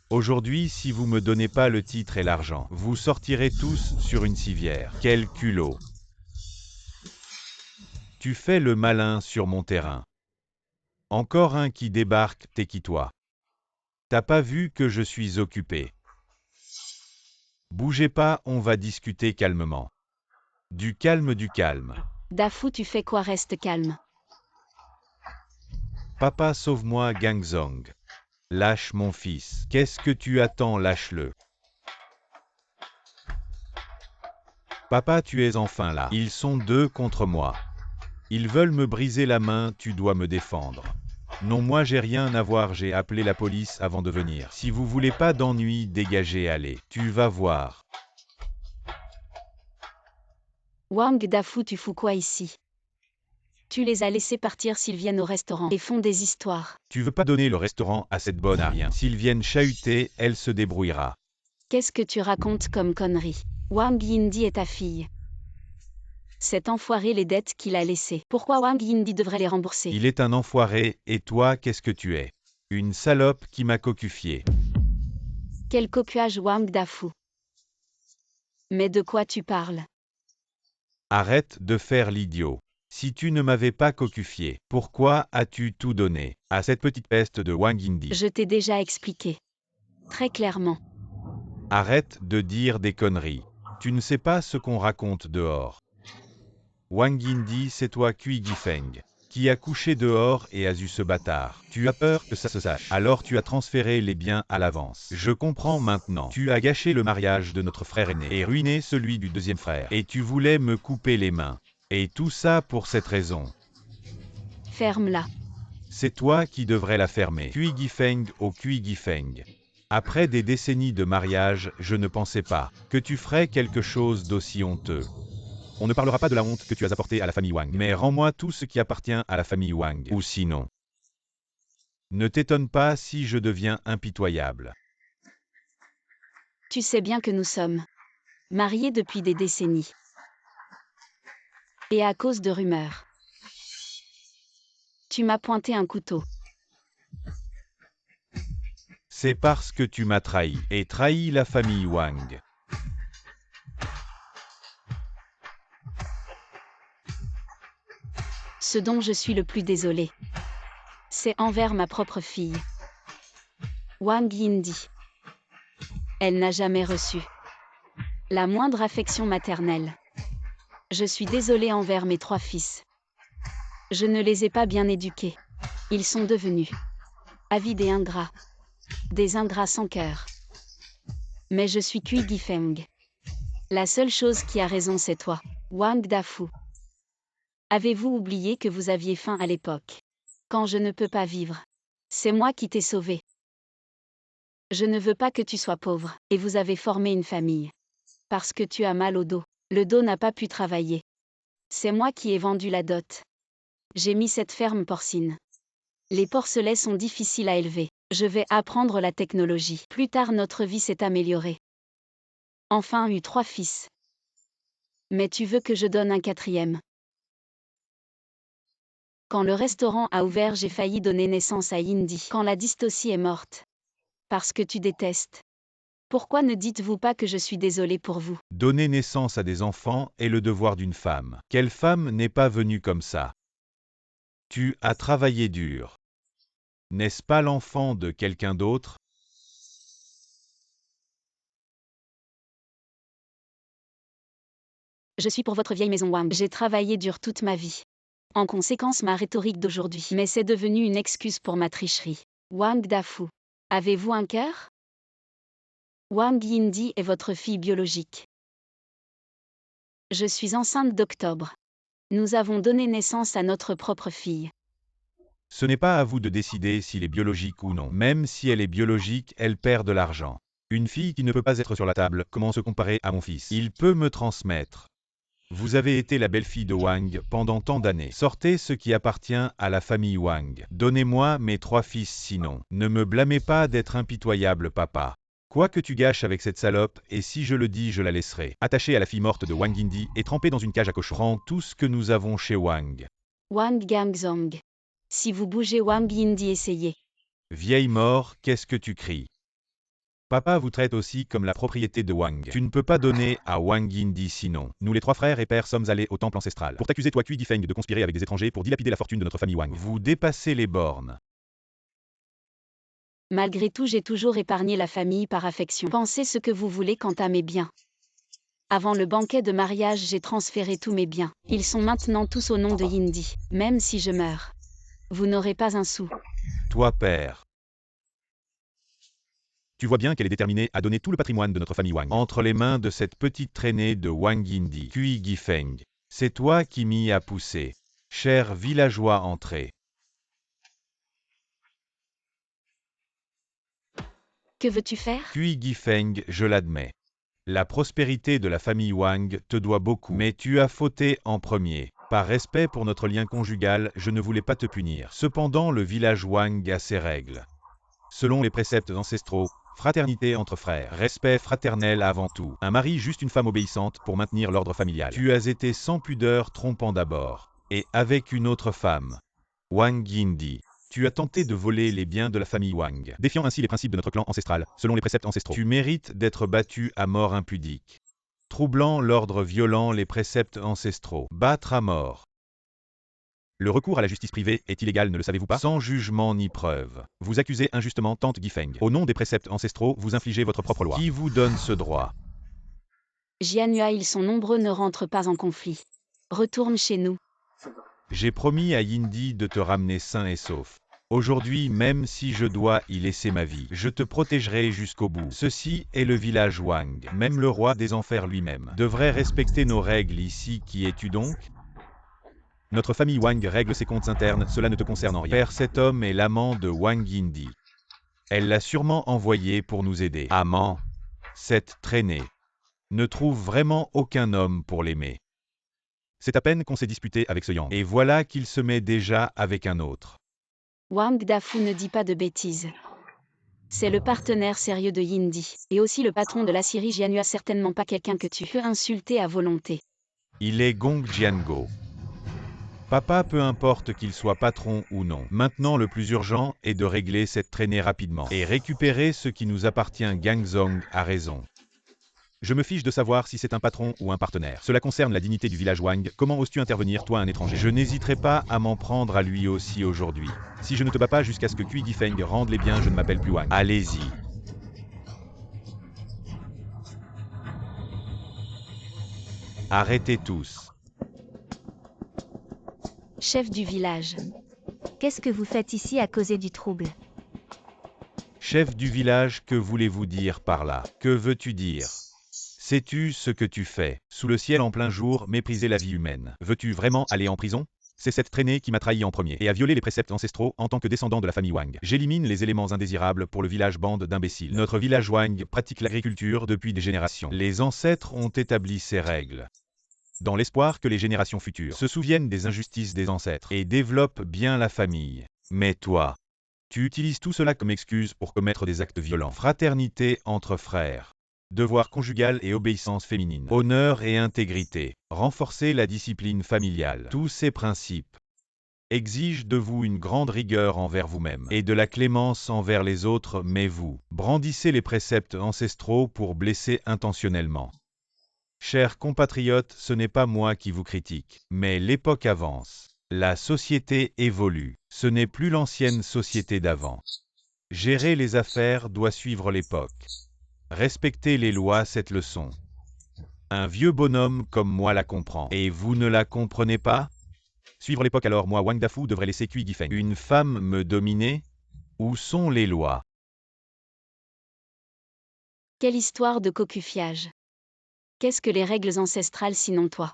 Aujourd'hui, si vous me donnez pas le titre et l'argent, vous sortirez tous sur une civière. Quel culot. Tu fais le malin sur mon terrain. Encore un qui débarque, t'es qui toi? T'as pas vu que je suis occupé? Bougez pas, on va discuter calmement. Du calme, du calme. Dafu, tu fais quoi? Reste calme. Papa, sauve-moi, Gangzong. Lâche mon fils. Qu'est-ce que tu attends? Lâche-le. Papa, tu es enfin là. Ils sont deux contre moi. Ils veulent me briser la main, tu dois me défendre. Non, moi j'ai rien à voir, j'ai appelé la police avant de venir. Si vous voulez pas d'ennui, dégagez, allez. Tu vas voir. Wang Dafu, tu fous quoi ici? Tu les as laissés partir s'ils viennent au restaurant et font des histoires. Tu veux pas donner le restaurant à cette bonne à rien. S'ils viennent chahuter, elle se débrouillera. Qu'est-ce que tu racontes comme connerie? Wang Yindi est ta fille. Cet enfoiré les dettes qu'il a laissées. Pourquoi Wang Yindi devrait les rembourser? Il est un enfoiré, et toi, qu'est-ce que tu es? Une salope qui m'a cocufié. Quel cocuage, Wang Dafu? Mais de quoi tu parles? Arrête de faire l'idiot. Si tu ne m'avais pas cocufié, pourquoi as-tu tout donné à cette petite peste de Wang Yindi? Je t'ai déjà expliqué. Très clairement. Arrête de dire des conneries. Tu ne sais pas ce qu'on raconte dehors. Wang Yindi, c'est toi Cui Gifeng, qui a couché dehors et a eu ce bâtard. Tu as peur que ça se sache. Alors tu as transféré les biens à l'avance. Je comprends maintenant. Tu as gâché le mariage de notre frère aîné et ruiné celui du deuxième frère. Et tu voulais me couper les mains. Et tout ça pour cette raison. Ferme-la. C'est toi qui devrais la fermer. Cui Gifeng au Cui Gifeng. Après des décennies de mariage, je ne pensais pas que tu ferais quelque chose d'aussi honteux. On ne parlera pas de la honte que tu as apportée à la famille Wang, mais rends-moi tout ce qui appartient à la famille Wang, ou sinon. Ne t'étonne pas si je deviens impitoyable. Tu sais bien que nous sommes mariés depuis des décennies. Et à cause de rumeurs. Tu m'as pointé un couteau. C'est parce que tu m'as trahi, et trahi la famille Wang. Ce dont je suis le plus désolé, c'est envers ma propre fille. Wang Yindi. Elle n'a jamais reçu la moindre affection maternelle. Je suis désolée envers mes 3 fils. Je ne les ai pas bien éduqués. Ils sont devenus avides et ingrats. Des ingrats sans cœur. Mais je suis Cui Gifeng. La seule chose qui a raison, c'est toi, Wang Dafu. Avez-vous oublié que vous aviez faim à l'époque? Quand je ne peux pas vivre, c'est moi qui t'ai sauvé. Je ne veux pas que tu sois pauvre, et vous avez formé une famille. Parce que tu as mal au dos. Le dos n'a pas pu travailler. C'est moi qui ai vendu la dot. J'ai mis cette ferme porcine. Les porcelets sont difficiles à élever. Je vais apprendre la technologie. Plus tard, notre vie s'est améliorée. Enfin, eu 3 fils. Mais tu veux que je donne un 4e? Quand le restaurant a ouvert, j'ai failli donner naissance à Yindi. Quand la dystocie est morte. Parce que tu détestes. Pourquoi ne dites-vous pas que je suis désolée pour vous? Donner naissance à des enfants est le devoir d'une femme. Quelle femme n'est pas venue comme ça? Tu as travaillé dur. N'est-ce pas l'enfant de quelqu'un d'autre? Je suis pour votre vieille maison Wang. J'ai travaillé dur toute ma vie. En conséquence, ma rhétorique d'aujourd'hui. Mais c'est devenu une excuse pour ma tricherie. Wang Dafu. Avez-vous un cœur? Wang Yindi est votre fille biologique. Je suis enceinte d'octobre. Nous avons donné naissance à notre propre fille. Ce n'est pas à vous de décider s'il est biologique ou non. Même si elle est biologique, elle perd de l'argent. Une fille qui ne peut pas être sur la table, comment se comparer à mon fils? Il peut me transmettre Vous avez été la belle-fille de Wang pendant tant d'années. Sortez ce qui appartient à la famille Wang. Donnez-moi mes 3 fils sinon. Ne me blâmez pas d'être impitoyable, papa. Quoi que tu gâches avec cette salope, et si je le dis, je la laisserai. Attachée à la fille morte de Wang Yindi et trempée dans une cage à cochons. Prends tout ce que nous avons chez Wang. Wang Gangzong. Si vous bougez Wang Yindi, essayez. Vieille mort, qu'est-ce que tu cries? Papa vous traite aussi comme la propriété de Wang. Tu ne peux pas donner à Wang Yindi sinon. Nous les 3 frères et pères sommes allés au temple ancestral pour t'accuser toi Cui Gifeng de conspirer avec des étrangers pour dilapider la fortune de notre famille Wang. Vous dépassez les bornes. Malgré tout, j'ai toujours épargné la famille par affection. Pensez ce que vous voulez quant à mes biens. Avant le banquet de mariage, j'ai transféré tous mes biens. Ils sont maintenant tous au nom de Yindi. Même si je meurs, vous n'aurez pas un sou. Toi père. Tu vois bien qu'elle est déterminée à donner tout le patrimoine de notre famille Wang entre les mains de cette petite traînée de Wang Yindi. Cui Gifeng. C'est toi qui m'y as poussé. Cher villageois entré. Que veux-tu faire? Cui Gifeng, je l'admets. La prospérité de la famille Wang te doit beaucoup, mais tu as fauté en premier. Par respect pour notre lien conjugal, je ne voulais pas te punir. Cependant, le village Wang a ses règles. Selon les préceptes ancestraux, fraternité entre frères, respect fraternel avant tout. Un mari juste une femme obéissante pour maintenir l'ordre familial. Tu as été sans pudeur trompant d'abord, et avec une autre femme, Wang Yindi. Tu as tenté de voler les biens de la famille Wang, défiant ainsi les principes de notre clan ancestral, selon les préceptes ancestraux. Tu mérites d'être battu à mort impudique. Troublant l'ordre, violant les préceptes ancestraux. Battre à mort. Le recours à la justice privée est illégal, ne le savez-vous pas? Sans jugement ni preuve. Vous accusez injustement tante Gifeng. Au nom des préceptes ancestraux, vous infligez votre propre loi. Qui vous donne ce droit? Jianhua, ils sont nombreux, ne rentre pas en conflit. Retourne chez nous. J'ai promis à Yindi de te ramener sain et sauf. Aujourd'hui, même si je dois y laisser ma vie, je te protégerai jusqu'au bout. Ceci est le village Wang. Même le roi des enfers lui-même devrait respecter nos règles ici. Qui es-tu donc? Notre famille Wang règle ses comptes internes, cela ne te concerne en rien. Père, cet homme est l'amant de Wang Yindi. Elle l'a sûrement envoyé pour nous aider. Amant, cette traînée, ne trouve vraiment aucun homme pour l'aimer. C'est à peine qu'on s'est disputé avec ce Yang. Et voilà qu'il se met déjà avec un autre. Wang Dafu ne dit pas de bêtises. C'est le partenaire sérieux de Yindi, et aussi le patron de la Syrie. Jianhua, certainement pas quelqu'un que tu peux insulter à volonté. Il est Gong Jiango. Papa, peu importe qu'il soit patron ou non. Maintenant, le plus urgent est de régler cette traînée rapidement et récupérer ce qui nous appartient. Gangzong a raison. Je me fiche de savoir si c'est un patron ou un partenaire. Cela concerne la dignité du village Wang. Comment oses-tu intervenir, toi, un étranger? Je n'hésiterai pas à m'en prendre à lui aussi aujourd'hui. Si je ne te bats pas jusqu'à ce que Cui Gifeng rende les biens, je ne m'appelle plus Wang. Allez-y. Arrêtez tous. Chef du village. Qu'est-ce que vous faites ici à causer du trouble? Chef du village, que voulez-vous dire par là? Que veux-tu dire? Sais-tu ce que tu fais? Sous le ciel en plein jour, mépriser la vie humaine. Veux-tu vraiment aller en prison? C'est cette traînée qui m'a trahi en premier et a violé les préceptes ancestraux en tant que descendant de la famille Wang. J'élimine les éléments indésirables pour le village, bande d'imbéciles. Notre village Wang pratique l'agriculture depuis des générations. Les ancêtres ont établi ces règles dans l'espoir que les générations futures se souviennent des injustices des ancêtres et développent bien la famille. Mais toi, tu utilises tout cela comme excuse pour commettre des actes violents. Fraternité entre frères, devoir conjugal et obéissance féminine, honneur et intégrité, renforcer la discipline familiale. Tous ces principes exigent de vous une grande rigueur envers vous-même et de la clémence envers les autres, mais vous brandissez les préceptes ancestraux pour blesser intentionnellement. Chers compatriotes, ce n'est pas moi qui vous critique, mais l'époque avance. La société évolue. Ce n'est plus l'ancienne société d'avant. Gérer les affaires doit suivre l'époque. Respecter les lois, cette leçon. Un vieux bonhomme comme moi la comprend. Et vous ne la comprenez pas? Suivre l'époque alors, moi Wang Dafu devrais laisser Cui Gifeng. Une femme me dominer? Où sont les lois? Quelle histoire de cocufiage. Qu'est-ce que les règles ancestrales sinon toi?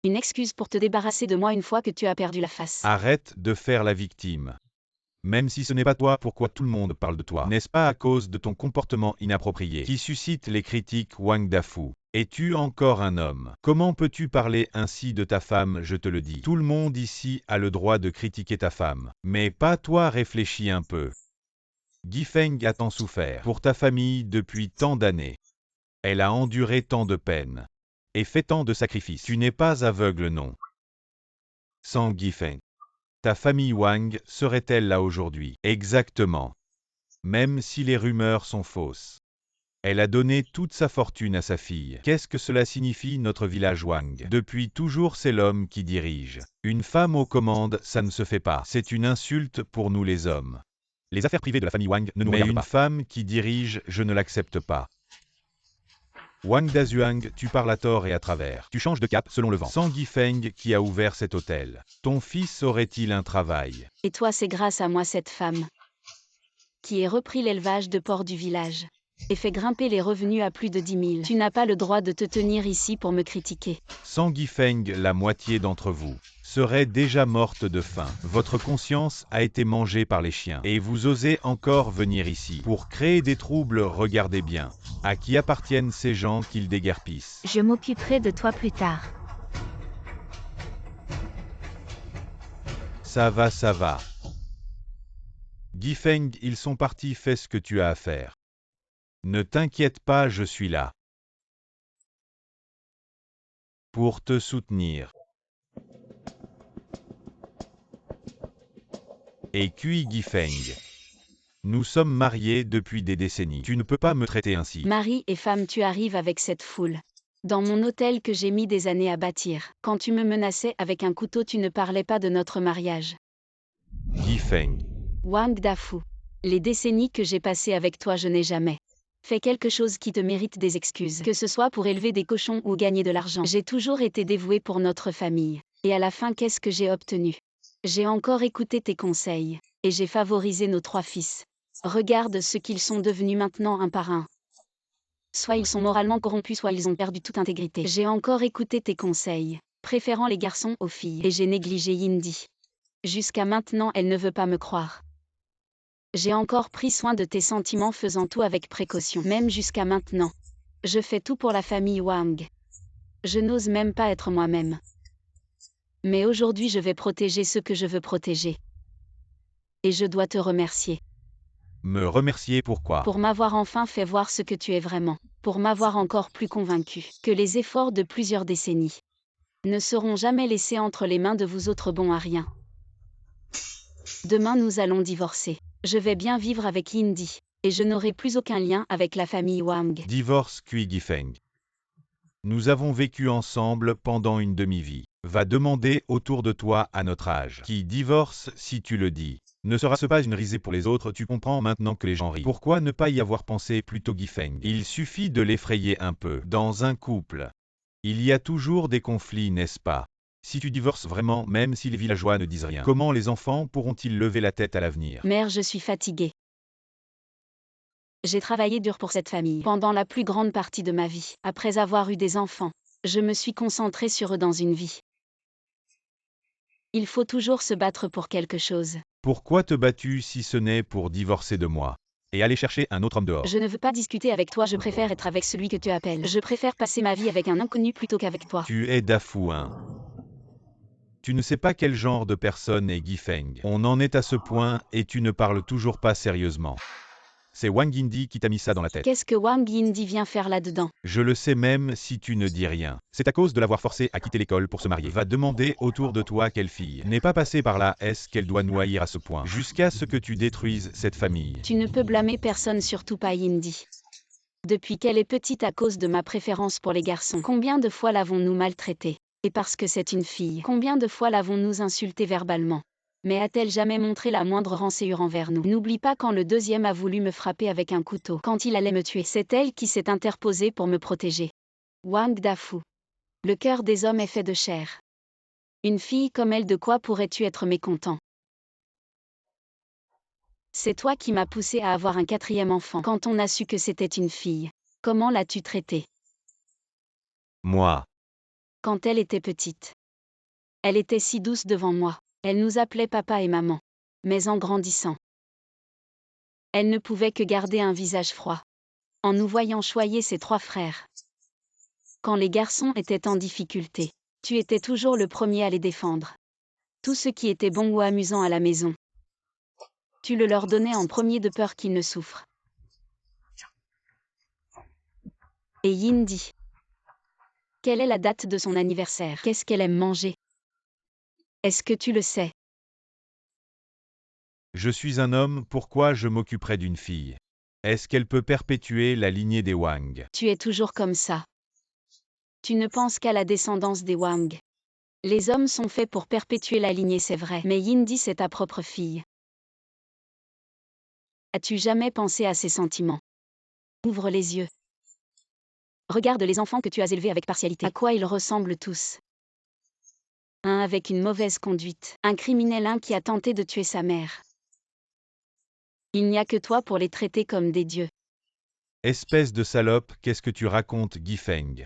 Une excuse pour te débarrasser de moi une fois que tu as perdu la face. Arrête de faire la victime. Même si ce n'est pas toi, pourquoi tout le monde parle de toi? N'est-ce pas à cause de ton comportement inapproprié qui suscite les critiques, Wang Dafu? Es-tu encore un homme? Comment peux-tu parler ainsi de ta femme? Je te le dis. Tout le monde ici a le droit de critiquer ta femme. Mais pas toi, réfléchis un peu. Gifeng a tant souffert pour ta famille depuis tant d'années. Elle a enduré tant de peines et fait tant de sacrifices. Tu n'es pas aveugle, non. Sans Gifeng, ta famille Wang serait-elle là aujourd'hui? Exactement. Même si les rumeurs sont fausses. Elle a donné toute sa fortune à sa fille. Qu'est-ce que cela signifie, notre village Wang? Depuis toujours, c'est l'homme qui dirige. Une femme aux commandes, ça ne se fait pas. C'est une insulte pour nous les hommes. Les affaires privées de la famille Wang ne nous regardent pas. Mais une femme qui dirige, je ne l'accepte pas. Wang Dazuang, tu parles à tort et à travers. Tu changes de cap selon le vent. Sans Gifeng qui a ouvert cet hôtel. Ton fils aurait-il un travail? Et toi, c'est grâce à moi cette femme qui ait repris l'élevage de porcs du village et fait grimper les revenus à plus de 10 000. Tu n'as pas le droit de te tenir ici pour me critiquer. Sans Gifeng, la moitié d'entre vous serait déjà morte de faim. Votre conscience a été mangée par les chiens. Et vous osez encore venir ici pour créer des troubles. Regardez bien. À qui appartiennent ces gens qu'ils déguerpissent? Je m'occuperai de toi plus tard. Ça va, ça va. Gifeng, ils sont partis, fais ce que tu as à faire. Ne t'inquiète pas, je suis là pour te soutenir. Et puis Gifeng, nous sommes mariés depuis des décennies. Tu ne peux pas me traiter ainsi. Mari et femme, tu arrives avec cette foule dans mon hôtel que j'ai mis des années à bâtir. Quand tu me menaçais avec un couteau, tu ne parlais pas de notre mariage. Gifeng, Wang Dafu, les décennies que j'ai passées avec toi, je n'ai jamais fait quelque chose qui te mérite des excuses. Que ce soit pour élever des cochons ou gagner de l'argent. J'ai toujours été dévouée pour notre famille. Et à la fin, qu'est-ce que j'ai obtenu? J'ai encore écouté tes conseils. Et j'ai favorisé nos 3 fils. Regarde ce qu'ils sont devenus maintenant un par un. Soit ils sont moralement corrompus, soit ils ont perdu toute intégrité. J'ai encore écouté tes conseils, préférant les garçons aux filles. Et j'ai négligé Yindi. Jusqu'à maintenant, elle ne veut pas me croire. J'ai encore pris soin de tes sentiments, faisant tout avec précaution. Même jusqu'à maintenant. Je fais tout pour la famille Wang. Je n'ose même pas être moi-même. Mais aujourd'hui, je vais protéger ceux que je veux protéger. Et je dois te remercier. Me remercier pourquoi? Pour m'avoir enfin fait voir ce que tu es vraiment. Pour m'avoir encore plus convaincu que les efforts de plusieurs décennies ne seront jamais laissés entre les mains de vous autres bons à rien. Demain, nous allons divorcer. Je vais bien vivre avec Yindi. Et je n'aurai plus aucun lien avec la famille Wang. Divorce, puis Gifeng. Nous avons vécu ensemble pendant une demi-vie. Va demander autour de toi à notre âge. Qui divorce, si tu le dis? Ne sera-ce pas une risée pour les autres? Tu comprends maintenant que les gens rient. Pourquoi ne pas y avoir pensé plus tôt, Gifeng? Il suffit de l'effrayer un peu. Dans un couple, il y a toujours des conflits, n'est-ce pas? Si tu divorces vraiment, même si les villageois ne disent rien, comment les enfants pourront-ils lever la tête à l'avenir? Mère, je suis fatiguée. J'ai travaillé dur pour cette famille pendant la plus grande partie de ma vie. Après avoir eu des enfants, je me suis concentrée sur eux dans une vie. Il faut toujours se battre pour quelque chose. Pourquoi te bats-tu si ce n'est pour divorcer de moi et aller chercher un autre homme dehors? Je ne veux pas discuter avec toi, je préfère être avec celui que tu appelles. Je préfère passer ma vie avec un inconnu plutôt qu'avec toi. Tu es Dafu, hein? Tu ne sais pas quel genre de personne est Gifeng. On en est à ce point et tu ne parles toujours pas sérieusement. C'est Wang Yindi qui t'a mis ça dans la tête. Qu'est-ce que Wang Yindi vient faire là-dedans? Je le sais même si tu ne dis rien. C'est à cause de l'avoir forcé à quitter l'école pour se marier. Va demander autour de toi quelle fille n'est pas passée par là. Est-ce qu'elle doit nous haïr à ce point? Jusqu'à ce que tu détruises cette famille. Tu ne peux blâmer personne, surtout pas Yindi. Depuis qu'elle est petite à cause de ma préférence pour les garçons, combien de fois l'avons-nous maltraitée? Et parce que c'est une fille, combien de fois l'avons-nous insultée verbalement? Mais a-t-elle jamais montré la moindre rancœur envers nous? N'oublie pas quand le deuxième a voulu me frapper avec un couteau, quand il allait me tuer. C'est elle qui s'est interposée pour me protéger. Wang Dafu. Le cœur des hommes est fait de chair. Une fille comme elle, de quoi pourrais-tu être mécontent? C'est toi qui m'as poussé à avoir un 4e enfant. Quand on a su que c'était une fille, comment l'as-tu traitée? Moi. Quand elle était petite. Elle était si douce devant moi. Elle nous appelait papa et maman. Mais en grandissant, elle ne pouvait que garder un visage froid. En nous voyant choyer ses 3 frères. Quand les garçons étaient en difficulté, tu étais toujours le premier à les défendre. Tout ce qui était bon ou amusant à la maison, tu le leur donnais en premier de peur qu'ils ne souffrent. Et Yindi, quelle est la date de son anniversaire? Qu'est-ce qu'elle aime manger? Est-ce que tu le sais? Je suis un homme, pourquoi je m'occuperai d'une fille? Est-ce qu'elle peut perpétuer la lignée des Wang? Tu es toujours comme ça. Tu ne penses qu'à la descendance des Wang. Les hommes sont faits pour perpétuer la lignée, c'est vrai, mais Yindi, c'est ta propre fille. As-tu jamais pensé à ses sentiments? Ouvre les yeux. Regarde les enfants que tu as élevés avec partialité. À quoi ils ressemblent tous? Un avec une mauvaise conduite, un criminel, un qui a tenté de tuer sa mère. Il n'y a que toi pour les traiter comme des dieux. Espèce de salope, qu'est-ce que tu racontes, Gifeng?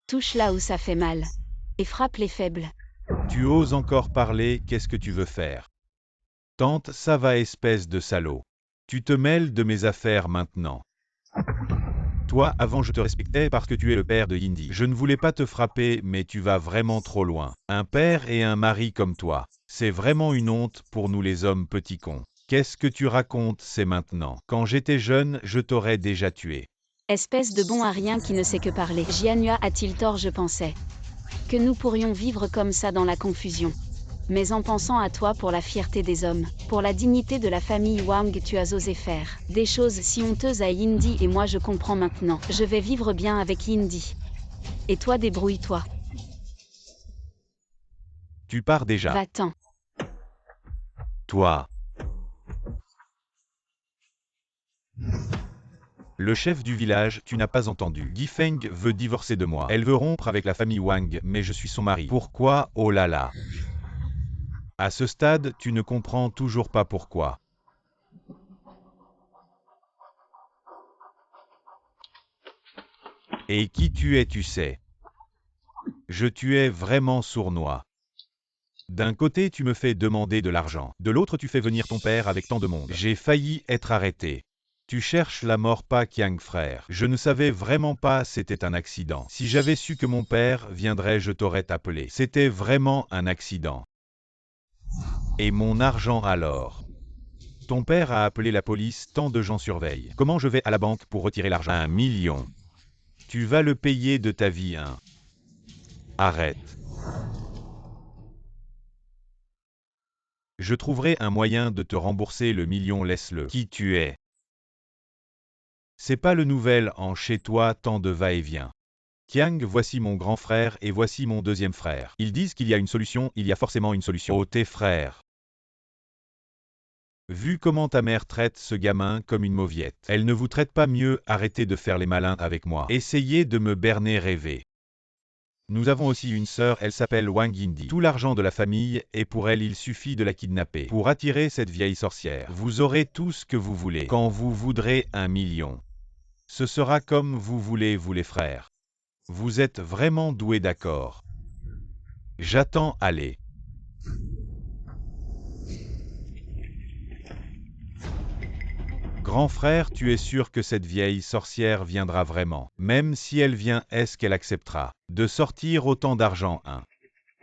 Touche là où ça fait mal. Et frappe les faibles. Tu oses encore parler, qu'est-ce que tu veux faire? Tante, ça va, espèce de salaud. Tu te mêles de mes affaires maintenant. Toi, avant je te respectais parce que tu es le père de Yindi. Je ne voulais pas te frapper, mais tu vas vraiment trop loin. Un père et un mari comme toi. C'est vraiment une honte pour nous les hommes petits cons. Qu'est-ce que tu racontes, c'est maintenant? Quand j'étais jeune, je t'aurais déjà tué. Espèce de bon à rien qui ne sait que parler. Jianhua a-t-il tort? Je pensais que nous pourrions vivre comme ça dans la confusion. Mais en pensant à toi pour la fierté des hommes, pour la dignité de la famille Wang, tu as osé faire des choses si honteuses à Yindi et moi je comprends maintenant. Je vais vivre bien avec Yindi. Et toi débrouille-toi. Tu pars déjà. Va-t'en. Toi. Le chef du village, tu n'as pas entendu. Gifeng veut divorcer de moi. Elle veut rompre avec la famille Wang, mais je suis son mari. Pourquoi? Oh là là. À ce stade, tu ne comprends toujours pas pourquoi. Et qui tu es, tu sais? Je tuais vraiment sournois. D'un côté, tu me fais demander de l'argent. De l'autre, tu fais venir ton père avec tant de monde. J'ai failli être arrêté. Tu cherches la mort, pas Qiang, frère. Je ne savais vraiment pas, c'était un accident. Si j'avais su que mon père viendrait, je t'aurais appelé. C'était vraiment un accident. Et mon argent alors? Ton père a appelé la police, tant de gens surveillent. Comment je vais à la banque pour retirer l'argent? 1 million. Tu vas le payer de ta vie, hein? Arrête. Je trouverai un moyen de te rembourser le million, laisse-le. Qui tu es? C'est pas le nouvel an chez toi, tant de va-et-vient. Qiang, voici mon grand frère et voici mon deuxième frère. Ils disent qu'il y a une solution, il y a forcément une solution. Oh, tes frères. Vu comment ta mère traite ce gamin comme une mauviette, elle ne vous traite pas mieux, arrêtez de faire les malins avec moi. Essayez de me berner, rêver. Nous avons aussi une sœur, elle s'appelle Wang Yindi. Tout l'argent de la famille, et pour elle il suffit de la kidnapper. Pour attirer cette vieille sorcière, vous aurez tout ce que vous voulez. Quand vous voudrez 1 million. Ce sera comme vous voulez, vous les frères. Vous êtes vraiment doués, d'accord. J'attends, allez. Grand frère, tu es sûr que cette vieille sorcière viendra vraiment? Même si elle vient, est-ce qu'elle acceptera de sortir autant d'argent, hein?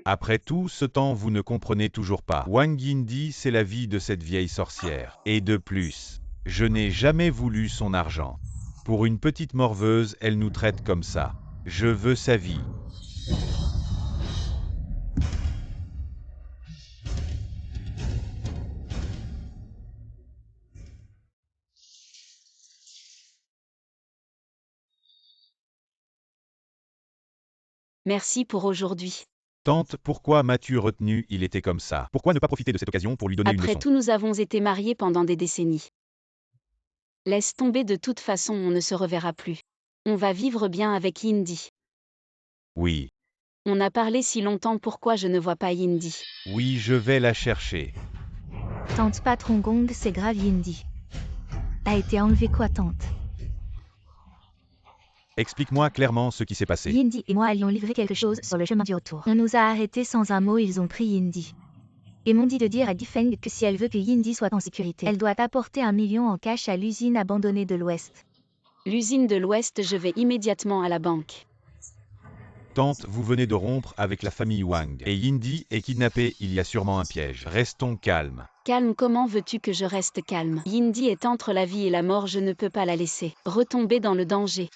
Après tout ce temps, vous ne comprenez toujours pas. Wang Yindi, c'est la vie de cette vieille sorcière. Et de plus, je n'ai jamais voulu son argent. Pour une petite morveuse, elle nous traite comme ça. Je veux sa vie. Merci pour aujourd'hui. Tante, pourquoi m'as-tu retenu? Il était comme ça. Pourquoi ne pas profiter de cette occasion pour lui donner une Après leçon? tout, nous avons été mariés pendant des décennies. Laisse tomber, de toute façon, on ne se reverra plus. On va vivre bien avec Yindi. Oui. On a parlé si longtemps, pourquoi je ne vois pas Yindi? Oui, je vais la chercher. Tante Patron Gong, c'est grave, Yindi a été enlevé quoi, tante? Explique-moi clairement ce qui s'est passé. Yindi et moi allions livrer quelque chose sur le chemin du retour. On nous a arrêtés sans un mot, ils ont pris Yindi. Et m'ont dit de dire à Difeng que si elle veut que Yindi soit en sécurité, elle doit apporter 1 million en cash à l'usine abandonnée de l'Ouest. L'usine de l'Ouest, je vais immédiatement à la banque. Tante, vous venez de rompre avec la famille Wang. Et Yindi est kidnappée, il y a sûrement un piège. Restons calmes. Calme, comment veux-tu que je reste calme? Yindi est entre la vie et la mort, je ne peux pas la laisser retomber dans le danger.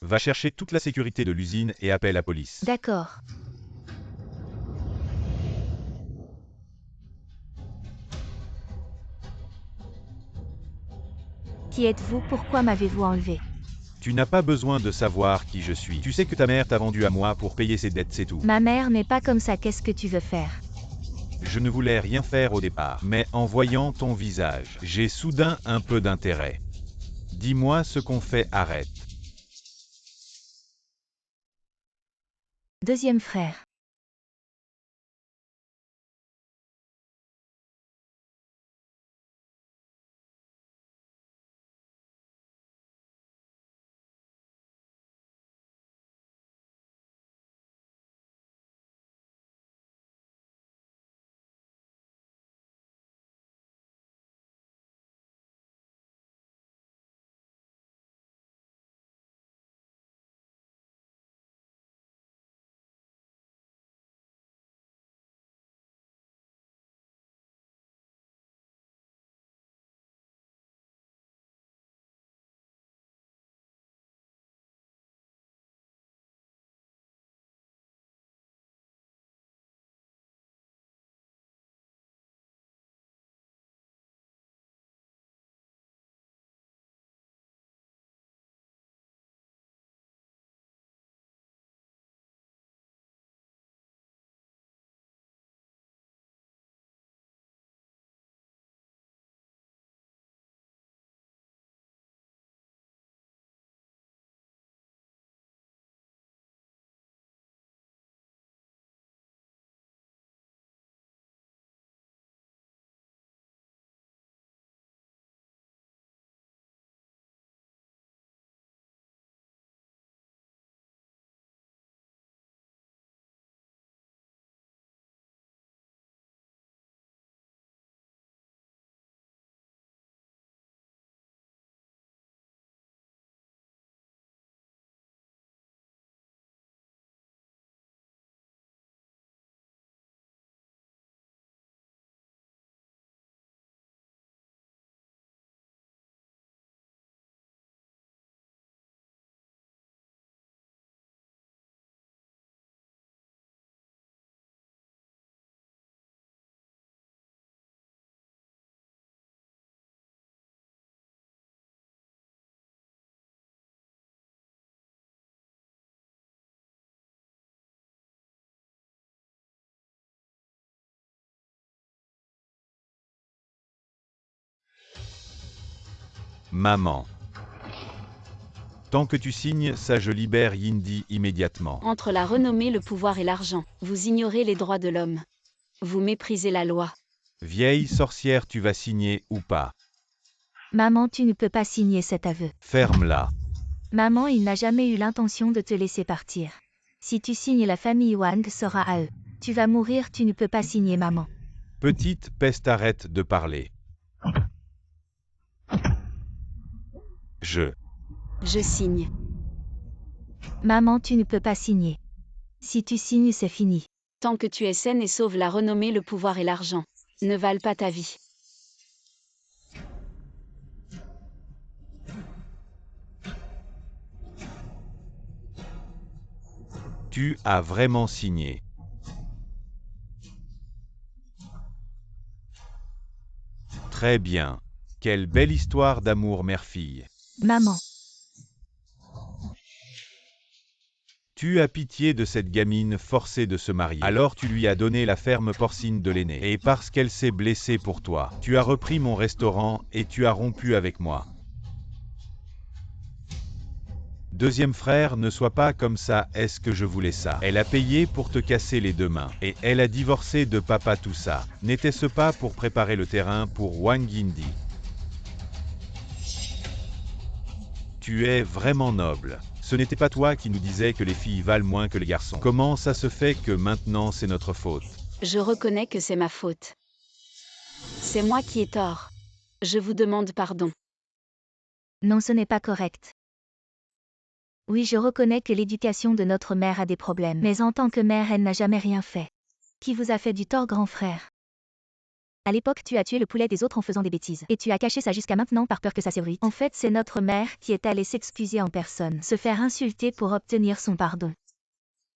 Va chercher toute la sécurité de l'usine et appelle la police. D'accord. Qui êtes-vous? Pourquoi m'avez-vous enlevé? Tu n'as pas besoin de savoir qui je suis. Tu sais que ta mère t'a vendu à moi pour payer ses dettes, c'est tout. Ma mère n'est pas comme ça, qu'est-ce que tu veux faire? Je ne voulais rien faire au départ, mais en voyant ton visage, j'ai soudain un peu d'intérêt. Dis-moi ce qu'on fait, arrête. Deuxième frère. Maman. Tant que tu signes, ça je libère Yindi immédiatement. Entre la renommée, le pouvoir et l'argent, vous ignorez les droits de l'homme. Vous méprisez la loi. Vieille sorcière, tu vas signer ou pas? Maman, tu ne peux pas signer cet aveu. Ferme-la. Maman, il n'a jamais eu l'intention de te laisser partir. Si tu signes, la famille Wang sera à eux. Tu vas mourir, tu ne peux pas signer, maman. Petite peste, arrête de parler. Je signe. Maman, tu ne peux pas signer. Si tu signes, c'est fini. Tant que tu es saine et sauve, la renommée, le pouvoir et l'argent ne valent pas ta vie. Tu as vraiment signé. Très bien. Quelle belle histoire d'amour mère-fille. Maman. Tu as pitié de cette gamine forcée de se marier. Alors tu lui as donné la ferme porcine de l'aîné. Et parce qu'elle s'est blessée pour toi, tu as repris mon restaurant et tu as rompu avec moi. Deuxième frère, ne sois pas comme ça, est-ce que je voulais ça? Elle a payé pour te casser les deux mains. Et elle a divorcé de papa, tout ça. N'était-ce pas pour préparer le terrain pour Wang Yindi? Tu es vraiment noble. Ce n'était pas toi qui nous disais que les filles valent moins que les garçons. Comment ça se fait que maintenant c'est notre faute? Je reconnais que c'est ma faute. C'est moi qui ai tort. Je vous demande pardon. Non, ce n'est pas correct. Oui, je reconnais que l'éducation de notre mère a des problèmes, mais en tant que mère, elle n'a jamais rien fait. Qui vous a fait du tort, grand frère? À l'époque, tu as tué le poulet des autres en faisant des bêtises. Et tu as caché ça jusqu'à maintenant par peur que ça s'ébruite. En fait, c'est notre mère qui est allée s'excuser en personne, se faire insulter pour obtenir son pardon.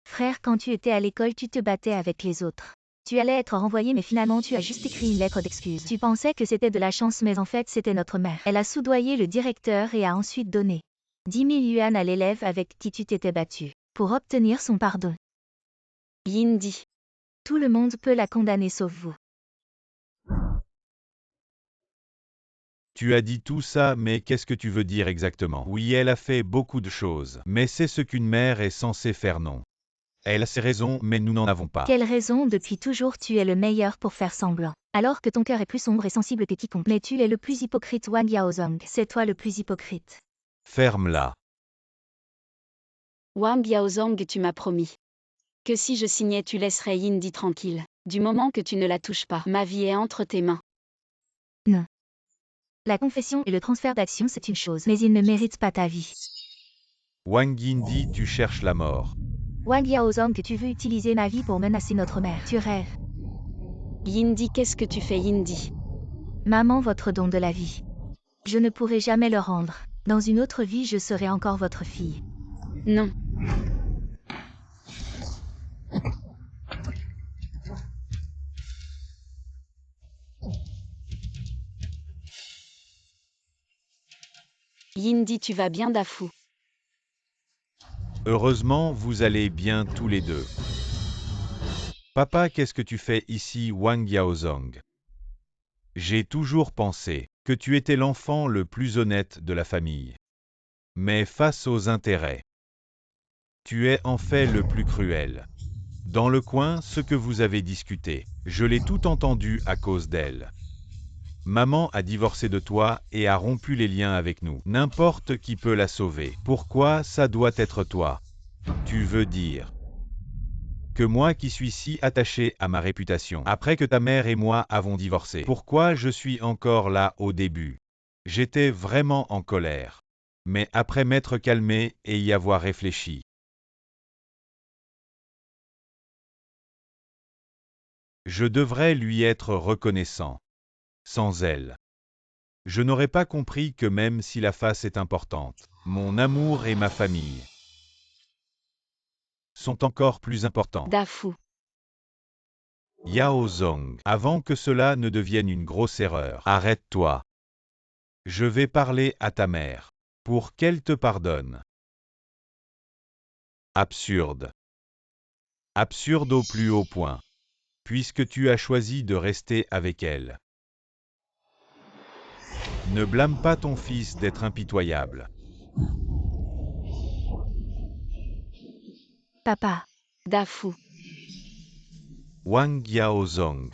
Frère, quand tu étais à l'école, tu te battais avec les autres. Tu allais être renvoyé, mais finalement tu as juste écrit une lettre d'excuse. Tu pensais que c'était de la chance, mais en fait c'était notre mère. Elle a soudoyé le directeur et a ensuite donné 10 000 yuan à l'élève avec qui tu t'étais battu, pour obtenir son pardon. Yindi. Tout le monde peut la condamner sauf vous. Tu as dit tout ça, mais qu'est-ce que tu veux dire exactement? Oui, elle a fait beaucoup de choses, mais c'est ce qu'une mère est censée faire, non? Elle a ses raisons, mais nous n'en avons pas. Quelle raison? Depuis toujours tu es le meilleur pour faire semblant. Alors que ton cœur est plus sombre et sensible que quiconque. Mais tu es le plus hypocrite, Wang Yaozong. C'est toi le plus hypocrite. Ferme-la. Wang Yaozong, tu m'as promis que si je signais, tu laisserais Yindi tranquille. Du moment que tu ne la touches pas, ma vie est entre tes mains. Non. La confession et le transfert d'action, c'est une chose, mais il ne mérite pas ta vie. Wang Yindi, tu cherches la mort. Wang Yaozong, que tu veux utiliser ma vie pour menacer notre mère. Tu rêves. Yindi, qu'est-ce que tu fais, Yindi? Maman, votre don de la vie. Je ne pourrai jamais le rendre. Dans une autre vie, je serai encore votre fille. Non. Yindi, tu vas bien, Dafou? Heureusement, vous allez bien tous les deux. Papa, qu'est-ce que tu fais ici, Wang Yaozong? J'ai toujours pensé que tu étais l'enfant le plus honnête de la famille. Mais face aux intérêts, tu es en fait le plus cruel. Dans le coin, ce que vous avez discuté, je l'ai tout entendu à cause d'elle. Maman a divorcé de toi et a rompu les liens avec nous. N'importe qui peut la sauver. Pourquoi ça doit être toi? Tu veux dire que moi qui suis si attaché à ma réputation, après que ta mère et moi avons divorcé, pourquoi je suis encore là au début? J'étais vraiment en colère. Mais après m'être calmé et y avoir réfléchi, je devrais lui être reconnaissant. Sans elle, je n'aurais pas compris que même si la face est importante, mon amour et ma famille sont encore plus importants. Dafou. Yaozong, avant que cela ne devienne une grosse erreur, arrête-toi. Je vais parler à ta mère pour qu'elle te pardonne. Absurde. Absurde au plus haut point, puisque tu as choisi de rester avec elle. Ne blâme pas ton fils d'être impitoyable. Papa. Dafou. Wang Yaozong.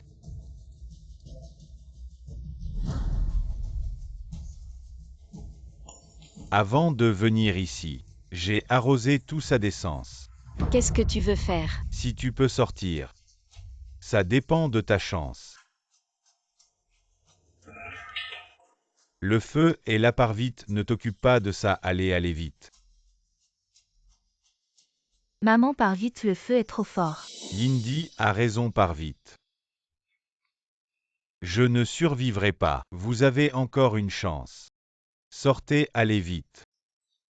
Avant de venir ici, j'ai arrosé tout sa décence. Qu'est-ce que tu veux faire? Si tu peux sortir, ça dépend de ta chance. Le feu et la part vite ne t'occupent pas de ça, allez vite. Maman, pars vite, le feu est trop fort. Yindi a raison, pars vite. Je ne survivrai pas, vous avez encore une chance. Sortez, allez vite.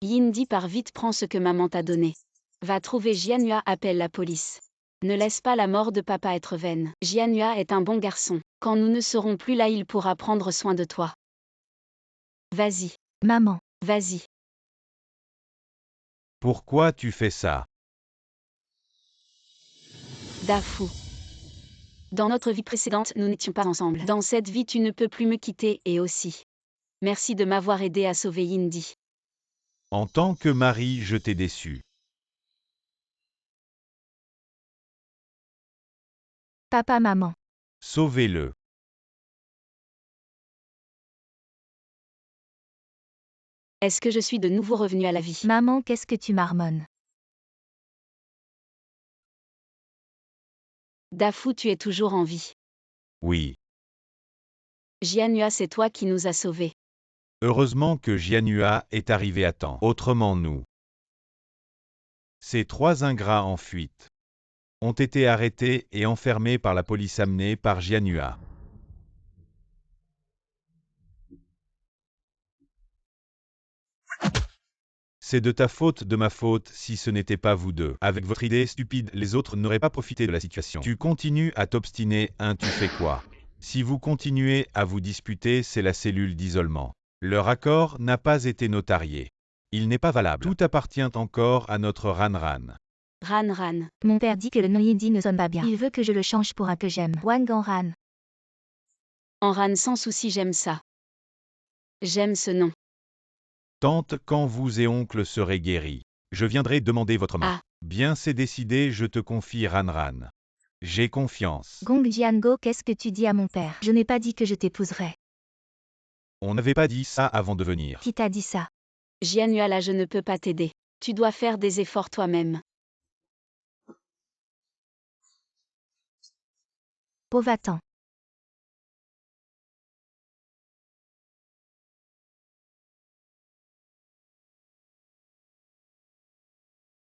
Yindi, pars vite, prends ce que maman t'a donné. Va trouver Jianhua, appelle la police. Ne laisse pas la mort de papa être vaine. Jianhua est un bon garçon. Quand nous ne serons plus là, il pourra prendre soin de toi. Vas-y. Maman. Vas-y. Pourquoi tu fais ça? Dafou. Dans notre vie précédente, nous n'étions pas ensemble. Dans cette vie, tu ne peux plus me quitter, et aussi. Merci de m'avoir aidé à sauver Yindi. En tant que mari, je t'ai déçu. Papa, maman. Sauvez-le. Est-ce que je suis de nouveau revenue à la vie? Maman, qu'est-ce que tu marmonnes? Dafu, tu es toujours en vie. Oui. Jianhua, c'est toi qui nous as sauvés. Heureusement que Jianhua est arrivé à temps. Autrement nous. Ces 3 ingrats en fuite ont été arrêtés et enfermés par la police amenée par Jianhua. C'est de ta faute, de ma faute, si ce n'était pas vous deux. Avec votre idée stupide, les autres n'auraient pas profité de la situation. Tu continues à t'obstiner, tu fais quoi? Si vous continuez à vous disputer, c'est la cellule d'isolement. Leur accord n'a pas été notarié. Il n'est pas valable. Tout appartient encore à notre Ranran. Ran. Mon père dit que le nom Yindi ne sonne pas bien. Il veut que je le change pour un que j'aime. Wang Ran. En Ran, sans souci, j'aime ça. J'aime ce nom. Tante, quand vous et oncle serez guéris, je viendrai demander votre main. Ah. Bien, c'est décidé, je te confie Ranran. J'ai confiance. Gong Jiango, qu'est-ce que tu dis à mon père? Je n'ai pas dit que je t'épouserais. On n'avait pas dit ça avant de venir. Qui t'a dit ça? Jianhua, là, je ne peux pas t'aider. Tu dois faire des efforts toi-même. Pauvre, attends.